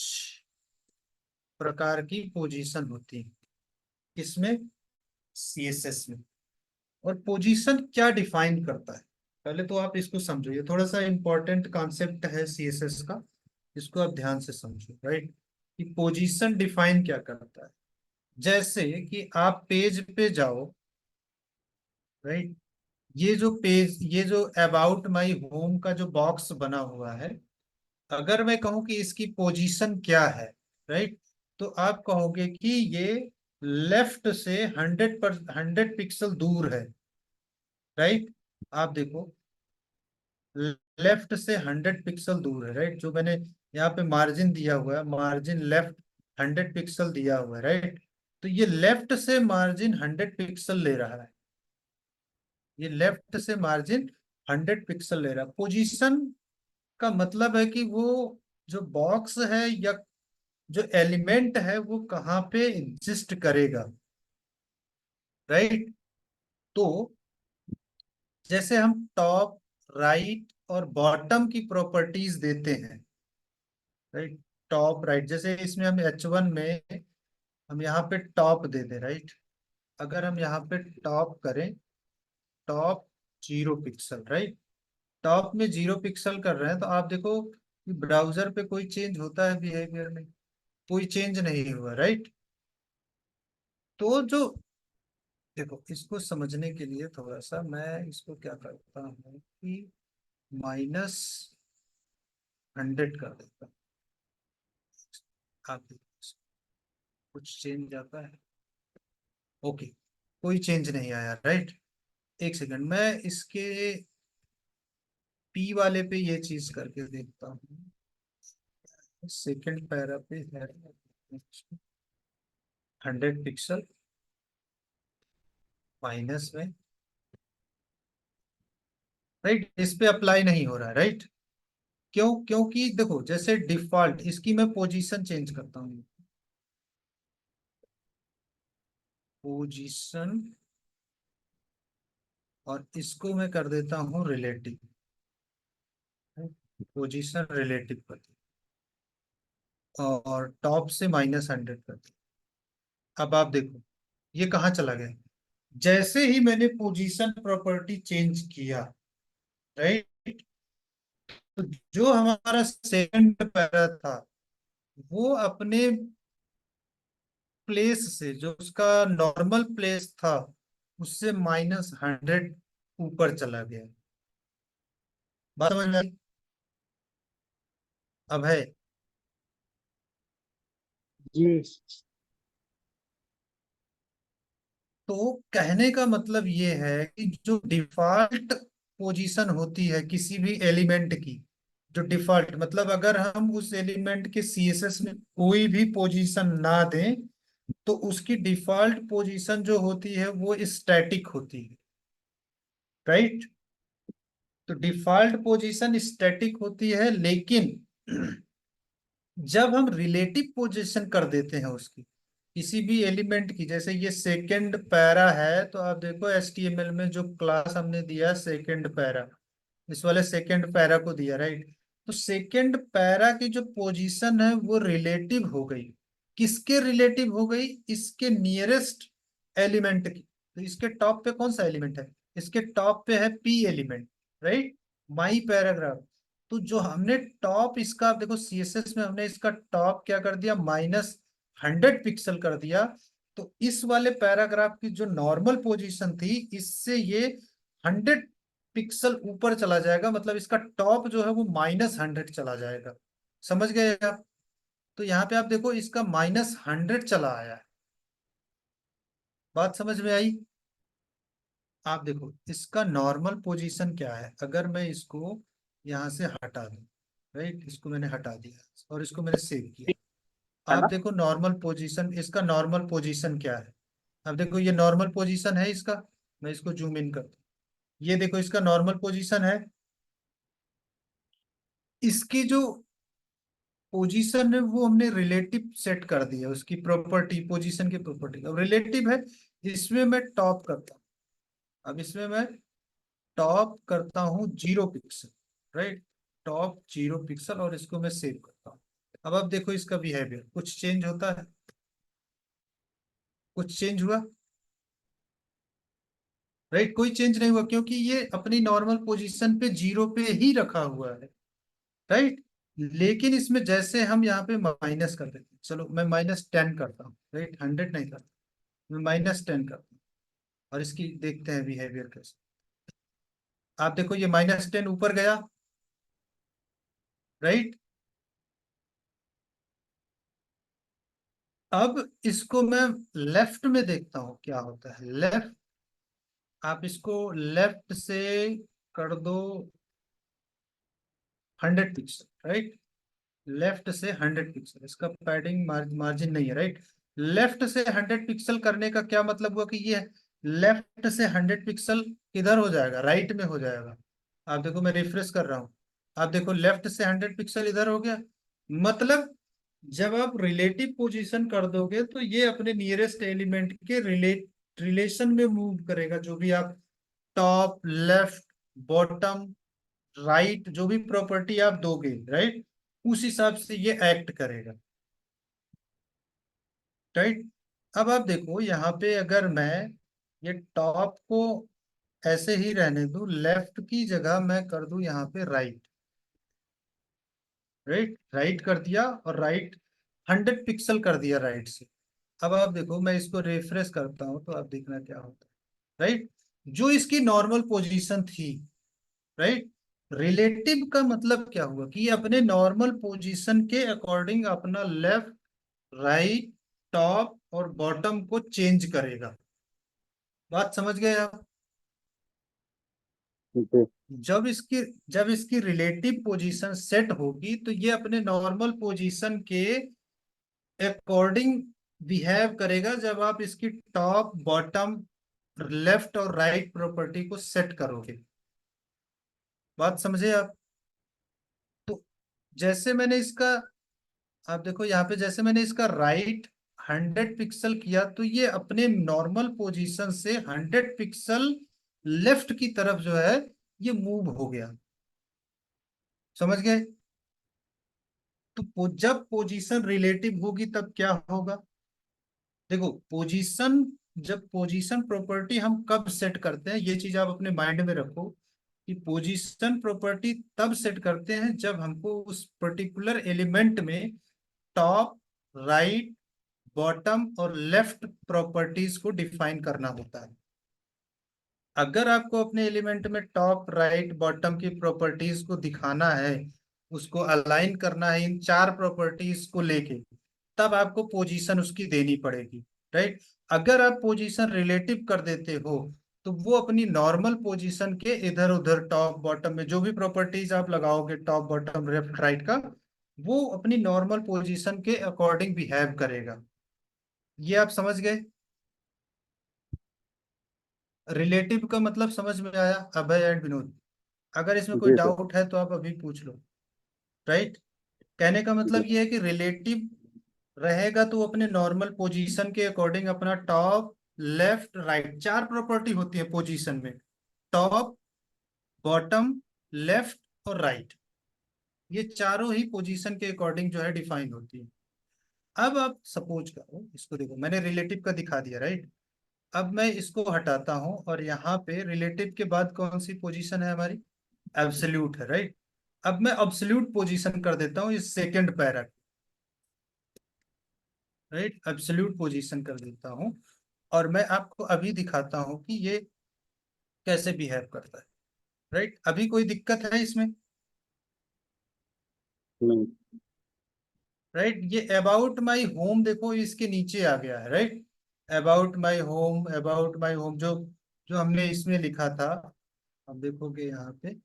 प्रकार की पोजीशन होती है किसमें, सीएसएस में। और पोजीशन क्या डिफाइन करता है, पहले तो आप इसको समझो, ये थोड़ा सा इंपॉर्टेंट कॉन्सेप्ट है सीएसएस का, इसको आप ध्यान से समझो, राइट। कि पोजीशन डिफाइन क्या करता है। जैसे कि आप पेज पे जाओ, राइट। ये जो अबाउट माई होम का जो बॉक्स बना हुआ है, अगर मैं कहूं कि इसकी पोजीशन क्या है, राइट, तो आप कहोगे कि ये लेफ्ट से 100 पिक्सल दूर है, राइट। आप देखो, लेफ्ट से 100 पिक्सल दूर है, राइट। जो मैंने यहाँ पे मार्जिन दिया हुआ है, मार्जिन लेफ्ट 100 पिक्सल दिया हुआ है, राइट। तो ये लेफ्ट से मार्जिन 100 पिक्सल ले रहा है, ये लेफ्ट से मार्जिन 100 पिक्सल ले रहा है। पोजीशन का मतलब है कि वो जो बॉक्स है या जो एलिमेंट है वो कहाँ पे एग्जिस्ट करेगा, राइट। तो जैसे हम टॉप, राइट और बॉटम की प्रॉपर्टीज देते हैं, राइट। टॉप, राइट, जैसे इसमें हम H1 में हम यहाँ पे टॉप दे दें, राइट। अगर हम यहाँ पे टॉप करें, टॉप 0 पिक्सल, राइट। टॉप में 0 पिक्सल कर रहे हैं, तो आप देखो कि ब्राउजर पे कोई चेंज होता है बिहेवियर में, कोई चेंज नहीं हुआ, राइट। तो जो, देखो इसको समझने के लिए थोड़ा सा मैं इसको क्या करता हूँ कि -100 कर देता हूँ। आप देखो, कुछ चेंज आता है, ओके, कोई चेंज नहीं आया, राइट। एक सेकंड, मैं इसके पी वाले पे ये चीज करके देखता हूँ। सेकंड पैरा पे है 100 पिक्सल, माइनस में, राइट। इस पे अप्लाई नहीं हो रहा है, राइट। क्यों, क्योंकि देखो जैसे डिफॉल्ट इसकी मैं पोजीशन चेंज करता हूँ, पोजीशन, और इसको मैं कर देता हूँ रिलेटिव, पोजीशन रिलेटिव कर दिया, और टॉप से -100 कर दिया। अब आप देखो ये कहाँ चला गया, जैसे ही मैंने पोजीशन प्रॉपर्टी चेंज किया, राइट। तो जो हमारा सेकंड पैरा था वो अपने प्लेस से, जो उसका नॉर्मल प्लेस था, उससे -100 ऊपर चला गया। बात समझ में आई? अब है, जी। तो कहने का मतलब ये है कि जो डिफॉल्ट पोजीशन होती है किसी भी एलिमेंट की, जो डिफॉल्ट मतलब अगर हम उस एलिमेंट के सीएसएस में कोई भी पोजीशन ना दें, तो उसकी डिफॉल्ट पोजीशन जो होती है वो स्टैटिक होती है, राइट। तो डिफॉल्ट पोजीशन स्टैटिक होती है, लेकिन जब हम रिलेटिव पोजीशन कर देते हैं उसकी, किसी भी एलिमेंट की, जैसे ये सेकंड पैरा है, तो आप देखो HTML में जो क्लास हमने दिया सेकंड पैरा, इस वाले सेकंड पैरा को दिया, राइट। तो सेकंड पैरा की जो पोजीशन है वो रिलेटिव हो गई, किसके रिलेटिव हो गई, इसके नियरेस्ट एलिमेंट की। तो इसके टॉप पे कौन सा एलिमेंट है, इसके टॉप पे है P एलिमेंट, राइट, माई पैराग्राफ। तो जो हमने टॉप इसका, आप देखो CSS में हमने इसका टॉप क्या कर दिया, -100 पिक्सल कर दिया। तो इस वाले पैराग्राफ की जो नॉर्मल पोजीशन थी, इससे ये 100 पिक्सल ऊपर चला जाएगा, मतलब इसका टॉप जो है वो -100 चला जाएगा। समझ गए आप? तो यहाँ पे आप देखो इसका -100 चला आया है। बात समझ में आई? आप देखो इसका नॉर्मल पोजीशन क्या है, अगर मैं इसको यहाँ से हटा दूं, राइट, इसको मैंने हटा दिया और इसको मैंने सेव किया। है आप ना। देखो नॉर्मल पोजीशन, इसका नॉर्मल पोजीशन क्या है। अब देखो ये नॉर्मल पोजीशन है इसका, मैं इसको जूम इन करता हूँ, ये देखो इसका नॉर्मल पोजीशन है। इसकी जो पोजीशन है वो हमने रिलेटिव सेट कर दिया, उसकी प्रॉपर्टी, पोजीशन की प्रॉपर्टी अब रिलेटिव है। इसमें मैं टॉप करता हूँ, अब इसमें मैं टॉप करता हूँ 0 पिक्सल, राइट, टॉप 0 पिक्सल, और इसको मैं सेव करता हूँ। अब देखो इसका बिहेवियर कुछ चेंज होता है, कुछ चेंज हुआ, राइट, कोई चेंज नहीं हुआ, क्योंकि ये अपनी नॉर्मल पोजीशन पे 0 पे ही रखा हुआ है, राइट। लेकिन इसमें जैसे हम यहाँ पे माइनस कर देते हैं, चलो मैं -10 करता हूँ, राइट, 100 नहीं करता, मैं -10 करता हूँ, और इसकी देखते हैं बिहेवियर कैसे। आप देखो ये -10 ऊपर गया, राइट। अब इसको मैं लेफ्ट में देखता हूँ क्या होता है, लेफ्ट, आप इसको लेफ्ट से कर दो 100 पिक्सल, राइट, लेफ्ट से 100 पिक्सल, इसका पैडिंग मार्जिन नहीं है, राइट। लेफ्ट से 100 पिक्सल करने का क्या मतलब हुआ कि ये लेफ्ट से 100 पिक्सल किधर हो जाएगा, राइट में हो जाएगा। आप देखो मैं रिफ्रेश कर रहा हूँ, आप देखो लेफ्ट से 100 पिक्सल इधर हो गया। मतलब जब आप रिलेटिव पोजीशन कर दोगे तो ये अपने नियरेस्ट एलिमेंट के रिलेशन में मूव करेगा, जो भी आप टॉप, लेफ्ट, बॉटम, राइट, जो भी प्रॉपर्टी आप दोगे, राइट, उस हिसाब से ये एक्ट करेगा, राइट। अब आप देखो यहाँ पे अगर मैं ये टॉप को ऐसे ही रहने दूं, लेफ्ट की जगह मैं कर दूं यहाँ पे राइट, राइट, राइट कर दिया, और राइट 100 पिक्सल कर दिया राइट से। अब आप देखो मैं इसको रिफ्रेश करता हूं तो आप देखना क्या होता है, राइट, जो इसकी नॉर्मल पोजीशन थी, राइट। रिलेटिव का मतलब क्या हुआ कि ये अपने नॉर्मल पोजीशन के अकॉर्डिंग अपना लेफ्ट, राइट, टॉप और बॉटम को चेंज करेगा। बात समझ गए आप। जी। जब इसकी रिलेटिव पोजीशन सेट होगी तो ये अपने नॉर्मल पोजीशन के अकॉर्डिंग बिहेव करेगा, जब आप इसकी टॉप, बॉटम, लेफ्ट और राइट प्रॉपर्टी को सेट करोगे। बात समझे आप। तो जैसे मैंने इसका, आप देखो यहाँ पे जैसे मैंने इसका राइट 100 पिक्सल किया तो ये अपने नॉर्मल पोजीशन से 100 पिक्सल लेफ्ट की तरफ जो है ये मूव हो गया। समझ गए। तो जब पोजीशन रिलेटिव होगी तब क्या होगा। देखो पोजीशन, जब पोजीशन प्रॉपर्टी हम कब सेट करते हैं, ये चीज आप अपने माइंड में रखो कि पोजीशन प्रॉपर्टी तब सेट करते हैं जब हमको उस पर्टिकुलर एलिमेंट में टॉप, राइट, बॉटम और लेफ्ट प्रॉपर्टीज को डिफाइन करना होता है। अगर आपको अपने एलिमेंट में टॉप, राइट, बॉटम की प्रॉपर्टीज को दिखाना है, उसको अलाइन करना है इन चार प्रॉपर्टीज को लेके, तब आपको पोजीशन उसकी देनी पड़ेगी, राइट। अगर आप पोजीशन रिलेटिव कर देते हो तो वो अपनी नॉर्मल पोजीशन के इधर उधर टॉप, बॉटम में जो भी प्रॉपर्टीज आप लगाओगे टॉप, बॉटम, लेफ्ट, राइट का, वो अपनी नॉर्मल पोजीशन के अकॉर्डिंग बिहेव करेगा। ये आप समझ गए। रिलेटिव का मतलब समझ में आया अभय एंड विनोद। अगर इसमें कोई जी सर। डाउट है तो आप अभी पूछ लो, राइट। कहने का जी। मतलब ये है कि रिलेटिव रहेगा तो वो अपने नॉर्मल पोजीशन के अकॉर्डिंग अपना टॉप, लेफ्ट, राइट, चार प्रॉपर्टी होती है पोजीशन में, टॉप, बॉटम, लेफ्ट और राइट, ये चारों ही पोजीशन के अकॉर्डिंग जो है डिफाइन होती है। अब आप सपोज करो, इसको देखो मैंने रिलेटिव का दिखा दिया, राइट। अब मैं इसको हटाता हूं और यहाँ पे रिलेटिव के बाद कौन सी पोजीशन है हमारी, एब्सोल्यूट है, राइट। अब मैं एब्सोल्यूट पोजीशन कर देता हूँ इस second para, right, absolute position कर देता हूँ, और मैं आपको अभी दिखाता हूँ कि ये कैसे बिहेव करता है, राइट। अभी कोई दिक्कत है इसमें, नहीं। राइट। ये अबाउट माई होम देखो इसके नीचे आ गया है, right, about my home, about my home जो जो हमने इसमें लिखा था, अब देखोगे यहाँ पे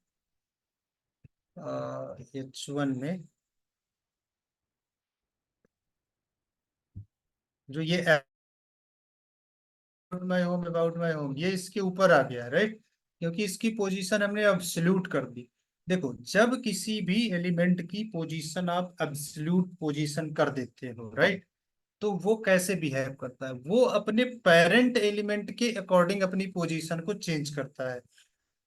H1 में जो ये अबाउट माई होम ये इसके ऊपर आ गया, राइट, क्योंकि इसकी पोजीशन हमने अब्सोल्यूट कर दी। देखो, जब किसी भी एलिमेंट की पोजीशन आप अब्सोल्यूट पोजीशन कर देते हो, राइट, तो वो कैसे बिहेव करता है, वो अपने पेरेंट एलिमेंट के अकॉर्डिंग अपनी पोजीशन को चेंज करता है।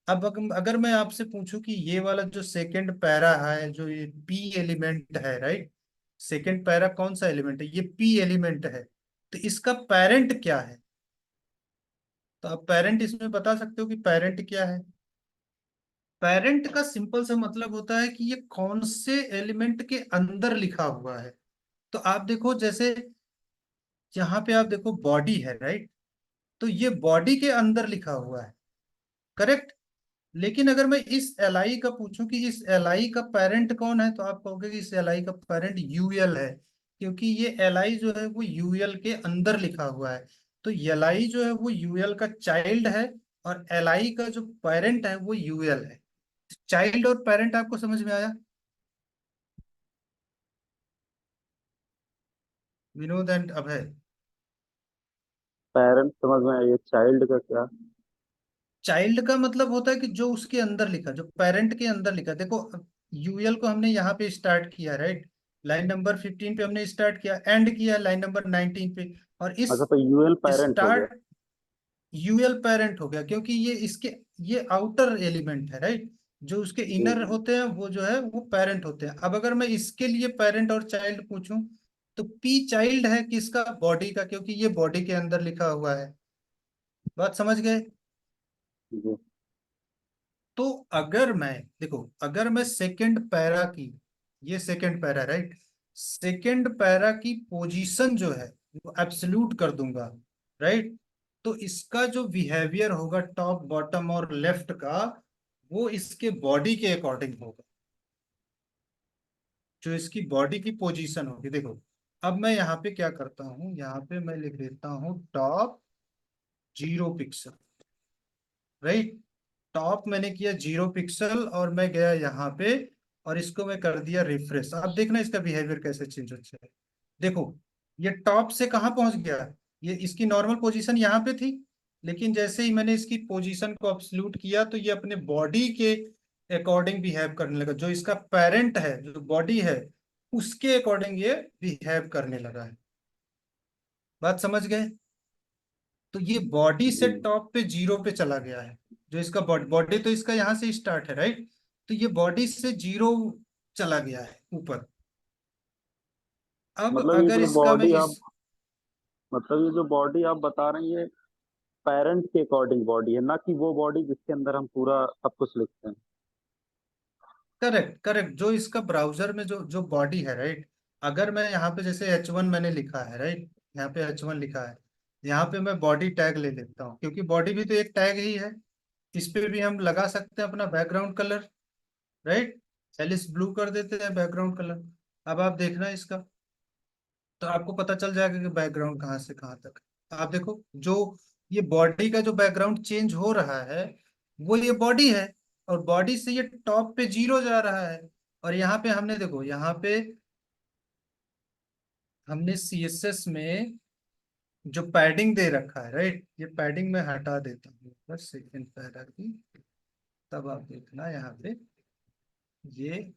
अब अगर मैं आपसे पूछूं कि ये वाला जो सेकंड पैरा है, जो ये पी एलिमेंट है, राइट, सेकंड पैरा कौन सा एलिमेंट है, ये पी एलिमेंट है, तो इसका पेरेंट क्या है? तो आप पेरेंट इसमें बता सकते हो कि पेरेंट क्या है? पेरेंट का सिंपल सा मतलब होता है कि ये कौन से एलिमेंट के अंदर लिखा हुआ है। तो आप देखो, जैसे यहाँ पे आप देखो बॉडी है, राइट, तो ये बॉडी के अंदर लिखा हुआ है, करेक्ट। लेकिन अगर मैं इस एल आई का पूछूं कि इस एल आई का पेरेंट कौन है, तो आप कहोगे कि इस एल आई का पेरेंट यूएल है, क्योंकि ये एल आई जो है वो यूएल के अंदर लिखा हुआ है। तो एल आई जो है वो यूएल का चाइल्ड है, और एल आई का जो पेरेंट है वो यूएल है। चाइल्ड और पेरेंट आपको समझ में आया? Vinod and Abhay. पेरेंट समझ में आई, चाइल्ड का क्या? चाइल्ड का मतलब होता है कि जो उसके अंदर लिखा, जो पेरेंट के अंदर लिखा। देखो, यूएल को हमने यहाँ पे स्टार्ट किया, राइट, लाइन नंबर 15 पे हमने स्टार्ट किया, एंड किया लाइन नंबर 19 पे। और इस अच्छा, तो यूएल पेरेंट हो गया। स्टार्ट यूएल पेरेंट हो गया, क्योंकि ये आउटर एलिमेंट है, राइट, जो उसके जी इनर जी। होते हैं वो जो है वो पेरेंट होते हैं। अब अगर मैं इसके लिए पेरेंट और चाइल्ड पूछूं, तो पी चाइल्ड है किसका? बॉडी का, क्योंकि ये बॉडी के अंदर लिखा हुआ है। बात समझ गए? जी। तो अगर मैं, देखो, अगर मैं सेकंड पैरा की, ये second para, right, second para की पोजीशन जो है वो एब्सोल्यूट कर दूंगा, राइट, तो इसका जो बिहेवियर होगा टॉप बॉटम और लेफ्ट का, वो इसके बॉडी के अकॉर्डिंग होगा, जो इसकी बॉडी की पोजीशन होगी। देखो, अब मैं यहाँ पे क्या करता हूँ, यहाँ पे मैं लिख देता हूँ टॉप 0 पिक्सल, राइट, टॉप मैंने किया 0 पिक्सल, और मैं गया यहाँ पे और इसको मैं कर दिया रिफ्रेश। अब देखना इसका बिहेवियर कैसे चेंज होता है। देखो, ये टॉप से कहाँ पहुंच गया, ये इसकी नॉर्मल पोजीशन यहाँ पे थी, लेकिन जैसे ही मैंने इसकी पोजीशन को अब्सोल्यूट किया, तो ये अपने बॉडी के अकॉर्डिंग बिहेव करने लगा, जो इसका पेरेंट है, जो बॉडी है, उसके अकॉर्डिंग ये बिहेव करने लगा है। बात समझ गए? तो ये बॉडी से जी। टॉप पे 0 पे चला गया है, जो इसका बॉडी तो इसका यहाँ से स्टार्ट है, राइट, तो ये बॉडी से 0 चला गया है ऊपर। अब मतलब ये अगर जो इसका मैं बॉडी आप इस, मतलब ये जो बॉडी आप बता रहे हैं, ये पेरेंट के अकॉर्डिंग बॉडी है, ना कि वो बॉडी जिसके अंदर हम पूरा सब कुछ लिखते हैं। करेक्ट करेक्ट, जो इसका ब्राउजर में जो जो बॉडी है, राइट, अगर मैं यहाँ पे जैसे H1 मैंने लिखा है, राइट, यहाँ पे H1 लिखा है, यहाँ पे मैं बॉडी टैग ले लेता हूँ, क्योंकि बॉडी भी तो एक टैग ही है। इस पे भी हम लगा सकते हैं अपना background colour, right, alice blue कर देते हैं बैकग्राउंड कलर। अब आप देखना इसका, तो आपको पता चल जाएगा कि बैकग्राउंड कहाँ से कहाँ तक है। आप देखो, जो ये बॉडी का जो बैकग्राउंड चेंज हो रहा है, वो ये बॉडी है, और बॉडी से ये टॉप पे 0 जा रहा है। और यहाँ पे हमने, देखो, यहाँ पे हमने सीएसएस में जो पैडिंग दे रखा है, राइट, ये पैडिंग में हटा देता हूँ बस सेकेंड पैरा की। तब आप देखना यहाँ पे, ये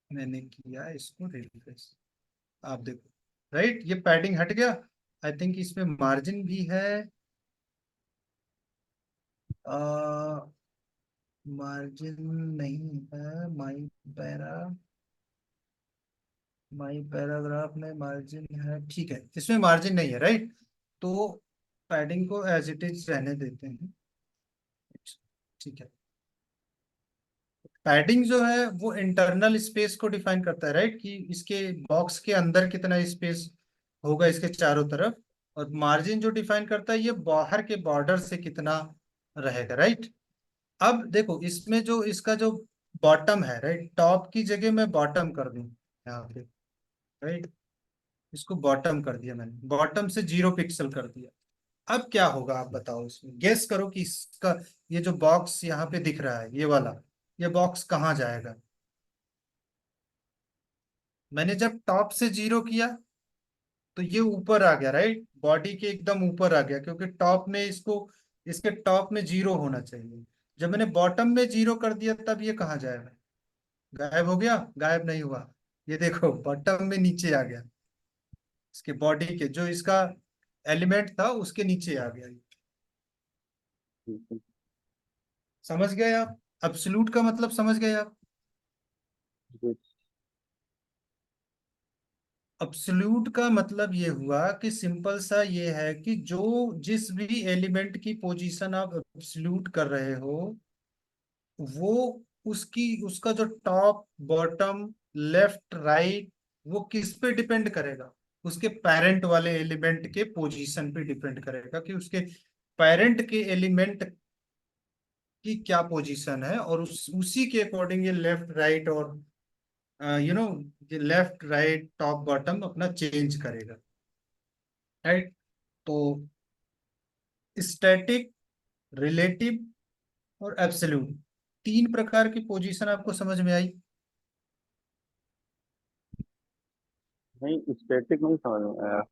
मैंने किया इसको रिफ्रेश, आप देखो, राइट, ये पैडिंग हट गया। आई थिंक इसमें मार्जिन भी है, मार्जिन नहीं है। पैरा माई पैराग्राफ में मार्जिन है, ठीक है, इसमें मार्जिन नहीं है, राइट, तो पैडिंग को एज इट इज रहने देते हैं। ठीक है, पैडिंग जो है वो इंटरनल स्पेस को डिफाइन करता है, राइट, कि इसके बॉक्स के अंदर कितना स्पेस होगा इसके चारों तरफ। और मार्जिन जो डिफाइन करता है ये बाहर के बॉर्डर से कितना रहेगा, राइट। अब देखो, इसमें जो इसका जो बॉटम है, राइट, टॉप की जगह मैं बॉटम कर दूं यहाँ पे, राइट, इसको बॉटम कर दिया मैंने, बॉटम से 0 पिक्सल कर दिया। अब क्या होगा आप बताओ, इसमें गेस करो कि इसका ये जो बॉक्स यहाँ पे दिख रहा है ये वाला, ये बॉक्स कहाँ जाएगा। मैंने जब टॉप से जीरो किया तो ये ऊपर आ गया, राइट, बॉडी के एकदम ऊपर आ गया, क्योंकि टॉप में इसको, इसके टॉप में जीरो होना चाहिए। जब मैंने बॉटम में जीरो कर दिया तब ये कहाँ जाएगा, गायब हो गया, गायब नहीं हुआ। ये देखो बॉटम में नीचे आ गया, इसके बॉडी के जो इसका एलिमेंट था उसके नीचे आ गया। ठीक है। समझ गए आप, एब्सोल्यूट का मतलब समझ गए आप। जी। एब्सोल्यूट का मतलब ये हुआ कि सिंपल सा ये है कि जो जिस भी एलिमेंट की पोजीशन आप एब्सोल्यूट कर रहे हो, वो उसकी उसका जो टॉप बॉटम लेफ्ट राइट वो किस पे डिपेंड करेगा, उसके पेरेंट वाले एलिमेंट के पोजीशन पे डिपेंड करेगा कि उसके पेरेंट के एलिमेंट की क्या पोजीशन है, और उसी के अकॉर्डिंग ये लेफ्ट राइट और यू नो ये लेफ्ट राइट टॉप बॉटम अपना चेंज करेगा, राइट। तो स्टैटिक, रिलेटिव और एब्सोल्यूट, तीन प्रकार की पोजीशन आपको समझ में आई। नहीं, स्टैटिक नहीं समझ में आया।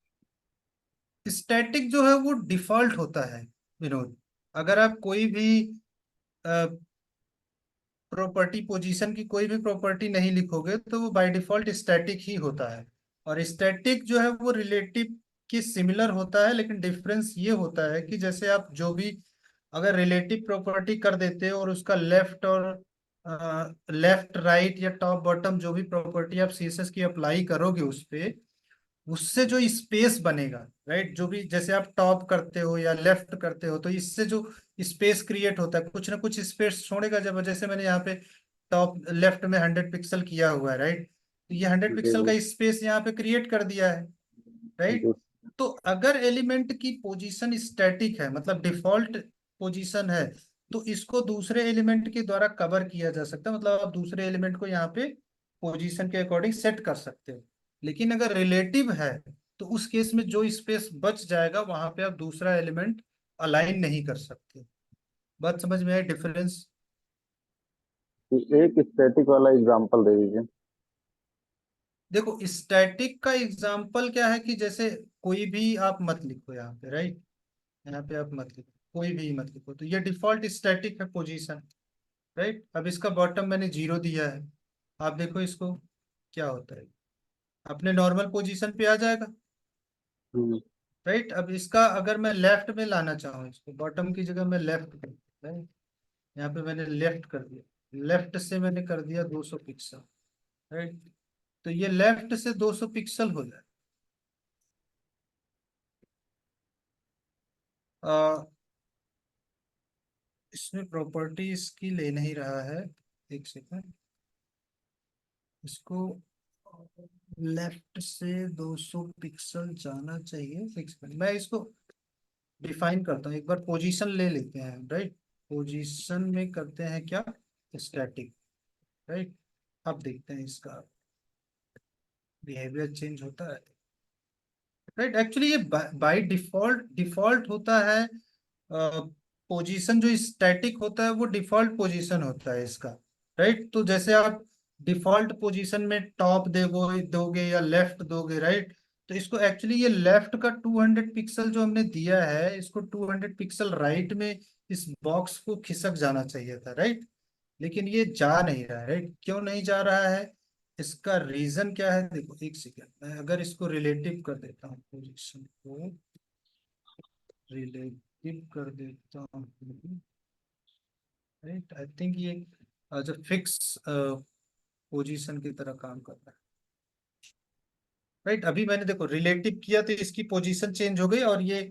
स्टैटिक जो है वो डिफॉल्ट होता है विनोद। अगर आप कोई भी प्रॉपर्टी, पोजीशन की कोई भी प्रॉपर्टी नहीं लिखोगे तो वो बाय डिफॉल्ट स्टैटिक ही होता है। और स्टैटिक जो है वो रिलेटिव की सिमिलर होता है, लेकिन डिफरेंस ये होता है कि जैसे आप जो भी अगर रिलेटिव प्रॉपर्टी कर देते हो और उसका लेफ्ट और लेफ्ट राइट या टॉप बॉटम जो भी प्रॉपर्टी आप सीएसएस की अप्लाई करोगे उस पे, उससे जो स्पेस बनेगा, राइट, जो भी जैसे आप टॉप करते हो या लेफ्ट करते हो तो इससे जो स्पेस क्रिएट होता है कुछ ना कुछ स्पेस छोड़ेगा। जब जैसे मैंने यहाँ पे टॉप लेफ्ट में 100 पिक्सल किया हुआ है, राइट, तो ये 100 पिक्सल जी। का स्पेस यहाँ पे क्रिएट कर दिया है, राइट। जी। तो अगर एलिमेंट की पोजीशन स्टैटिक है मतलब डिफॉल्ट पोजीशन है, तो इसको दूसरे एलिमेंट के द्वारा कवर किया जा सकता है, मतलब आप दूसरे एलिमेंट को यहाँ पे पोजीशन के अकॉर्डिंग सेट कर सकते हो। लेकिन अगर रिलेटिव है तो उस केस में जो स्पेस बच जाएगा वहां पे आप दूसरा एलिमेंट अलाइन नहीं कर सकते। बात समझ में आई डिफरेंस। एक स्टैटिक वाला एग्जांपल दे दीजिए। देखो स्टैटिक का एग्जांपल क्या है कि जैसे कोई भी आप मत लिखो यहाँ पे, राइट, यहाँ पे आप मत लिखो, कोई भी मत लिखो, तो ये डिफॉल्ट स्टैटिक है पोजीशन, राइट। अब इसका बॉटम मैंने जीरो दिया है, आप देखो इसको क्या होता है, अपने नॉर्मल पोजीशन पे आ जाएगा, हम्म। राइट। अब इसका अगर मैं लेफ्ट में लाना चाहूँ, इसको बॉटम की जगह मैं लेफ्ट कर, राइट, यहाँ पे मैंने लेफ्ट कर दिया, लेफ्ट से मैंने कर दिया 200 पिक्सल, राइट। तो ये लेफ्ट से 200 पिक्सल हो जाए। आ, इसमें प्रॉपर्टी इसकी ले नहीं रहा है, एक सेकंड, इसको लेफ्ट से 200 पिक्सल जाना चाहिए, एक सेकंड मैं इसको डिफाइन करता हूँ, एक बार पोजीशन ले लेते हैं, राइट। पोजीशन में करते हैं क्या, स्टैटिक, राइट। अब देखते हैं इसका बिहेवियर चेंज होता है, राइट। एक्चुअली ये बाय डिफॉल्ट डिफॉल्ट होता है, पोजीशन जो स्टैटिक होता है वो डिफॉल्ट पोजीशन होता है इसका, राइट। तो जैसे आप डिफॉल्ट पोजीशन में टॉप दोगे दोगे या लेफ्ट दोगे, राइट, तो इसको एक्चुअली ये लेफ्ट का 200 पिक्सल जो हमने दिया है इसको 200 पिक्सल राइट में इस बॉक्स को खिसक जाना चाहिए था, राइट। लेकिन ये जा नहीं रहा है, राइट, क्यों नहीं जा रहा है, इसका रीजन क्या है। देखो एक सेकेंड, मैं अगर इसको रिलेटिव कर देता हूँ, पोजीशन को रिलेटिव कर देता हूँ, राइट, आई थिंक ये जो फिक्स पोजीशन की तरह काम करता है, राइट। अभी मैंने देखो रिलेटिव किया तो इसकी पोजीशन चेंज हो गई और ये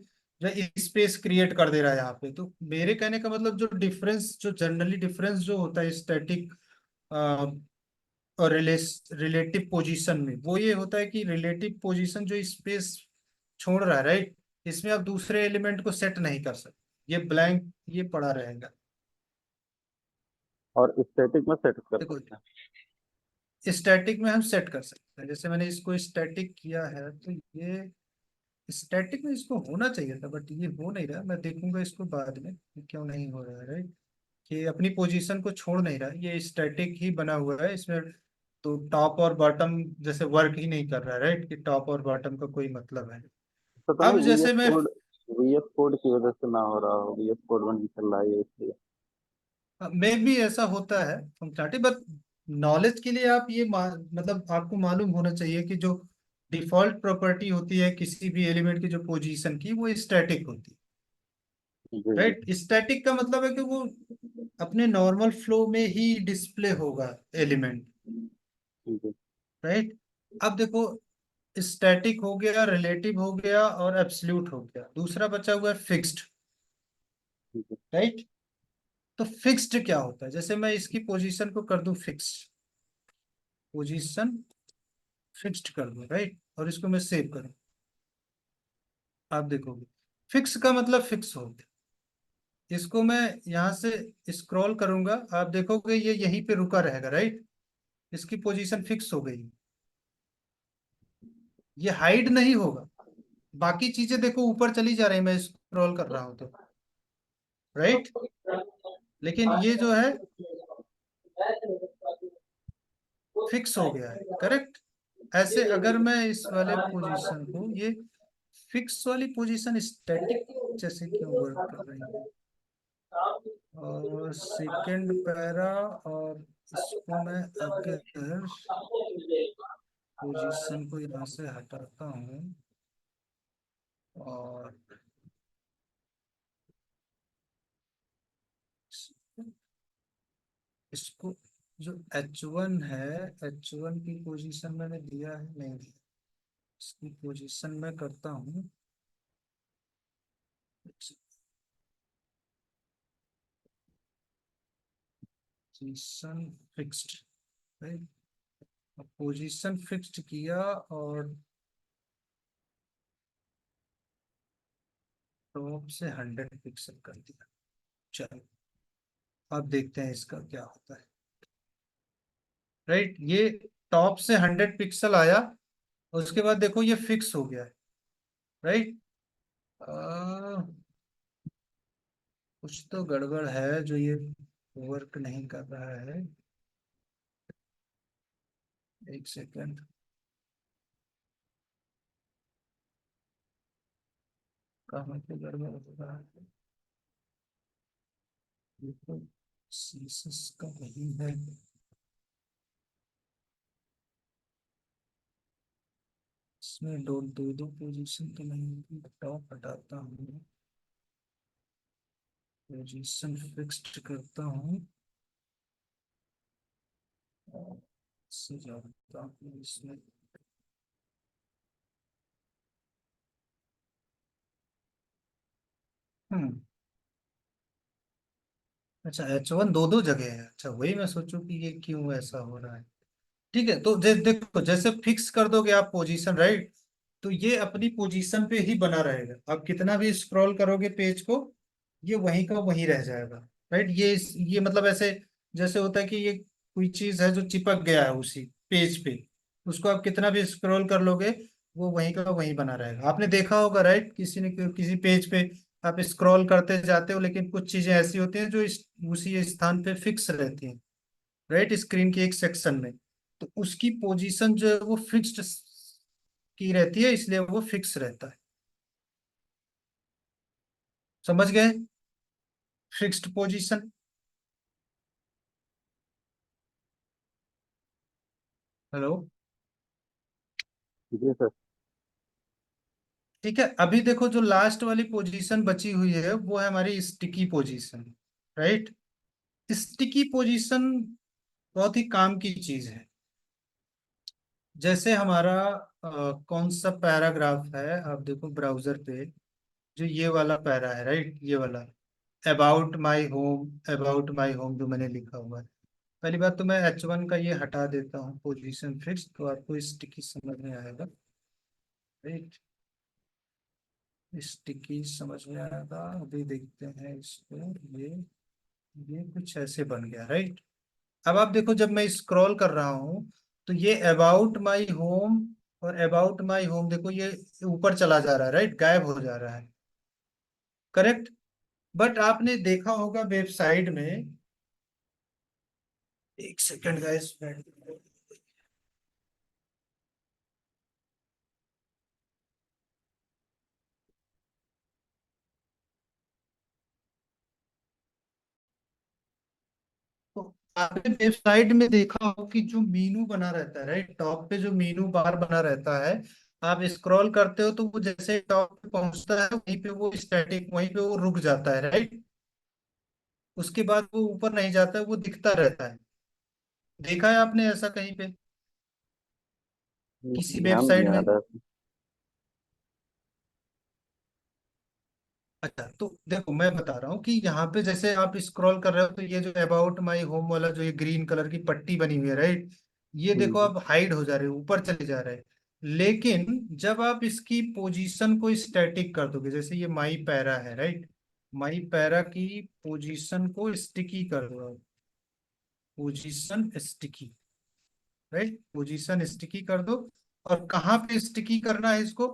जो स्पेस क्रिएट कर दे रहा है यहाँ पे। तो मेरे कहने का मतलब जो डिफरेंस, जो जनरली डिफरेंस जो होता है स्टैटिक और रिलेटिव पोजीशन में, वो ये होता है कि रिलेटिव पोजीशन जो स्पेस छोड़ रहा है, राइट, इसमें आप दूसरे एलिमेंट को सेट नहीं कर सकते, ये ब्लैंक ये पड़ा रहेगा। और स्टैटिक में सेट कर देखो सकते हैं। स्टैटिक में हम सेट कर सकते हैं, जैसे मैंने इसको स्टैटिक किया है तो ये स्टैटिक में इसको होना चाहिए था, बट ये हो नहीं रहा। मैं देखूंगा इसको बाद में कि क्यों नहीं हो रहा है, राइट। कि अपनी पोजीशन को छोड़ नहीं रहा, ये स्टैटिक ही बना हुआ है इसमें। तो टॉप और बॉटम जैसे वर्क ही नहीं कर रहा है, राइट, कि टॉप और बॉटम का कोई मतलब है। तो नहीं, अब जैसे मैं वीएस कोड की वजह से ना हो रहा हो, वीएस कोड में नहीं चल रहा है इसलिए। मे भी ऐसा होता है फंक्शनैलिटी, बट नॉलेज के लिए आप ये मतलब आपको मालूम होना चाहिए कि जो डिफॉल्ट प्रॉपर्टी होती है किसी भी एलिमेंट की जो पोजीशन की, वो स्टैटिक होती जी है, जी। राइट। स्टैटिक का मतलब है कि वो अपने नॉर्मल फ्लो में ही डिस्प्ले होगा एलिमेंट, जी जी। राइट। अब देखो, स्टैटिक हो गया, रिलेटिव हो गया और एब्सोल्यूट हो गया, दूसरा बचा हुआ है फिक्स्ड, जी जी। राइट। तो फिक्स्ड क्या होता है? जैसे मैं इसकी पोजीशन को कर दूं फिक्स, पोजीशन फिक्स्ड कर दूं, राइट, और इसको मैं सेव करूं, आप देखोगे फिक्स का मतलब फिक्स हो गया। इसको मैं यहाँ से स्क्रॉल करूंगा, आप देखोगे ये यहीं पे रुका रहेगा, राइट। इसकी पोजीशन फिक्स हो गई, ये हाइड नहीं होगा। बाकी चीजें देखो ऊपर चली जा रही है, मैं स्क्रॉल कर रहा हूँ तो, राइट। लेकिन ये जो है फिक्स हो गया है, करेक्ट। ऐसे अगर मैं इस वाले पोजीशन को, ये फिक्स वाली पोजीशन स्टैटिक जैसे क्यों वर्क कर रही है? और सेकंड पैरा, और इसको मैं अगर पोजीशन को यहाँ से हटाता हूँ और इसको, जो H1 है, H1 की पोजीशन मैंने दिया है, नहीं दिया। इसकी पोजीशन मैं करता हूँ position fixed, right. Position fixed किया और टॉप से 100 पिक्सल कर दिया। चलो, अब देखते हैं इसका क्या होता है, राइट। ये टॉप से 100 पिक्सल आया, उसके बाद देखो ये फिक्स हो गया है, राइट। कुछ तो गड़बड़ है जो ये वर्क नहीं कर रहा है। एक सेकंड, कहाँ पे गड़बड़ हो रहा है? ये तो सीसस का नहीं है। इसमें दो दो दो पोजीशन तो नहीं होगी। टॉप हटाता हूँ, पोजीशन फिक्स्ड करता हूँ और इससे जाता हूँ इसमें। हम्म, अच्छा, H1 दो दो जगह है, अच्छा वही मैं सोचूं कि ये क्यों ऐसा हो रहा है। ठीक है, तो देखो जैसे फिक्स कर दोगे आप पोजीशन, राइट, तो ये अपनी पोजीशन पे ही बना रहेगा। आप कितना भी स्क्रॉल करोगे पेज को, ये वहीं का वहीं रह जाएगा, राइट। ये मतलब ऐसे जैसे होता है कि ये कोई चीज है जो चिपक गया है उसी पेज पे, उसको आप कितना भी स्क्रॉल कर लोगे, वो वहीं का वहीं बना रहेगा। आपने देखा होगा, राइट, किसी ने किसी पेज पे आप स्क्रॉल करते जाते हो, लेकिन कुछ चीजें ऐसी होती हैं जो उसी स्थान पे फिक्स रहती हैं, राइट, स्क्रीन के एक सेक्शन में। तो उसकी पोजीशन जो है वो फिक्स्ड की रहती है, इसलिए वो फिक्स रहता है। समझ गए? Fixed position. हेलो? जी सर। ठीक है, अभी देखो जो लास्ट वाली पोजीशन बची हुई है वो है हमारी sticky position, right. Sticky position बहुत ही काम की चीज है। जैसे हमारा कौन सा पैराग्राफ है, आप देखो ब्राउजर पे, जो ये वाला पैरा है, राइट, ये वाला, अबाउट माई होम जो मैंने लिखा हुआ है। पहली बात तो मैं H1 का ये हटा देता हूँ पोजीशन फिक्स, तो आपको स्टिकी समझ में आएगा, राइट। स्टिकी समझ में आएगा। अभी देखते हैं इसको, ये कुछ ऐसे बन गया, राइट। अब आप देखो जब मैं स्क्रॉल कर रहा हूँ, तो ये अबाउट माई होम और अबाउट माई होम देखो ये ऊपर चला जा रहा है, राइट, गायब हो जा रहा है, करेक्ट। बट आपने देखा होगा वेबसाइट में, एक सेकंड गाइस, तो आपने वेबसाइट में देखा हो कि जो मीनू बना रहता है, राइट, टॉप पे जो मीनू बार बना रहता है, आप स्क्रॉल करते हो तो वो जैसे टॉप पे पहुंचता है वहीं पे वो स्टैटिक, वहीं पे वो रुक जाता है, राइट। उसके बाद वो ऊपर नहीं जाता है, वो दिखता रहता है। देखा है आपने ऐसा कहीं पे किसी ध्यान नहीं वेबसाइट आ में? रहा है। अच्छा, तो देखो मैं बता रहा हूँ कि यहाँ पे जैसे आप स्क्रॉल कर रहे हो तो ये जो अबाउट माई होम वाला जो ये ग्रीन कलर की पट्टी बनी हुई है, राइट, ये देखो हम्म, आप हाइड हो जा रहे हो, ऊपर चले जा रहे हैं। लेकिन जब आप इसकी पोजीशन को स्टैटिक कर दोगे, जैसे ये माई पैरा है, राइट, माई पैरा की पोजीशन को स्टिकी कर दो, position sticky, right, position sticky कर दो। और कहाँ पे स्टिकी करना है इसको?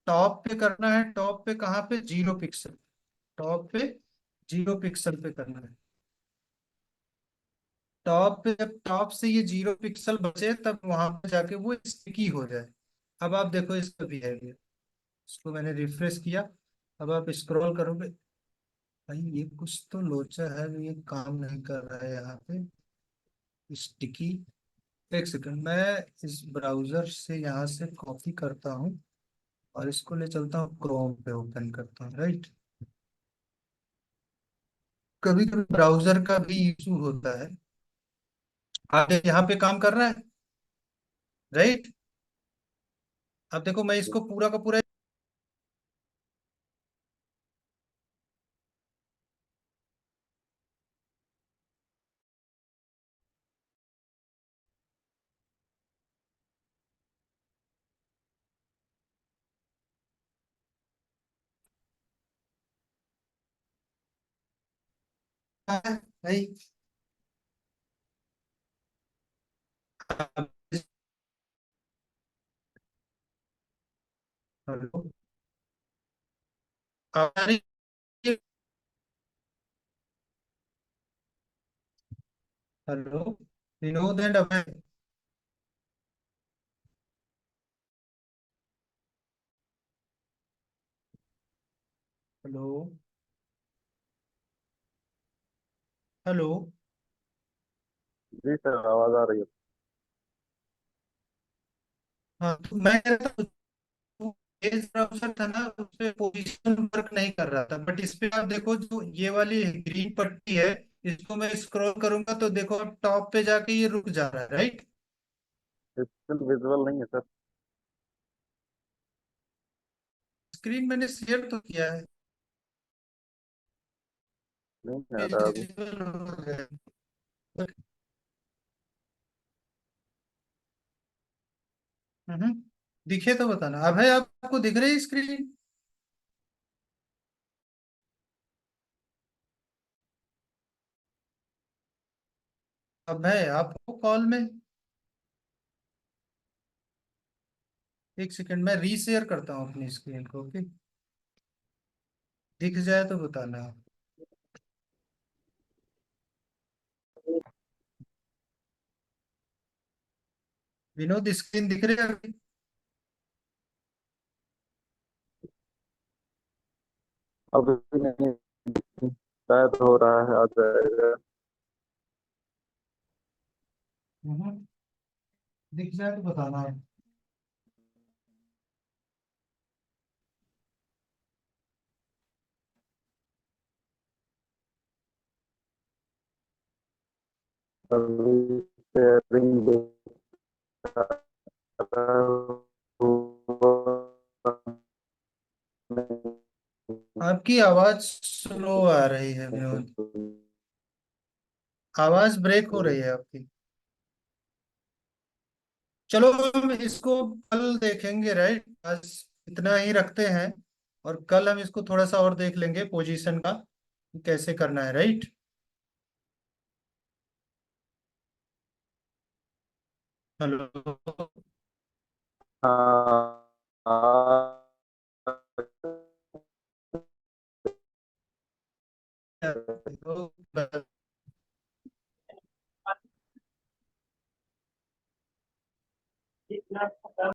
टॉप पे करना है। टॉप पे कहाँ पे? 0 पिक्सल, टॉप पे 0 पिक्सल पे करना है। टॉप पे जब टॉप से ये 0 पिक्सल बचे तब वहां पे जाके वो स्टिकी हो जाए। अब आप देखो इसका बिहेवियर, इसको मैंने रिफ्रेश किया, अब आप स्क्रॉल करोगे, भाई ये कुछ तो लोचा है, ये काम नहीं कर रहा है यहाँ पे स्टिकी। एक सेकंड, मैं इस ब्राउजर से यहाँ से कॉपी करता हूँ और इसको ले चलता हूँ क्रोम पे, ओपन करता हूँ, राइट। कभी कभी ब्राउजर का भी इशू होता है। आप यहाँ पे काम कर रहा है, राइट। अब देखो मैं इसको पूरा का पूरा, भाई, हेलो, हमारी, hello, Vinod and Abhay, hello, hello. जी सर, आवाज आ रही है। हाँ, तो मैं कह रहा था एज ब्राउजर था ना, उस पे पोजीशन वर्क नहीं कर रहा था, बट इस पे आप देखो जो ये वाली ग्रीन पट्टी है, इसको मैं स्क्रॉल करूंगा तो देखो अब टॉप पे जाके ये रुक जा रहा है, राइट। स्टिल विजुअल नहीं है सर। स्क्रीन मैंने शेयर तो किया है, नहीं आ रहा अभी। विजिबल हो गया है। हम्म, दिखे तो बताना। अब है आपको दिख रही है स्क्रीन? अब है आपको कॉल में? एक सेकंड, मैं रीशेयर करता हूँ अपनी स्क्रीन को, ओके, दिख जाए तो बताना। विनोद स्क्रीन दिख रही है अभी? अभी नहीं, शायद हो रहा है, आ जाएगा। हम्म, दिख जाए तो बताना। अभी शेयरिंग आपकी आवाज स्लो आ रही है विनोद, आवाज ब्रेक हो रही है आपकी। चलो हम इसको कल देखेंगे, राइट, आज इतना ही रखते हैं, और कल हम इसको थोड़ा सा और देख लेंगे पोजीशन का कि कैसे करना है, राइट। हेलो। हाँ तो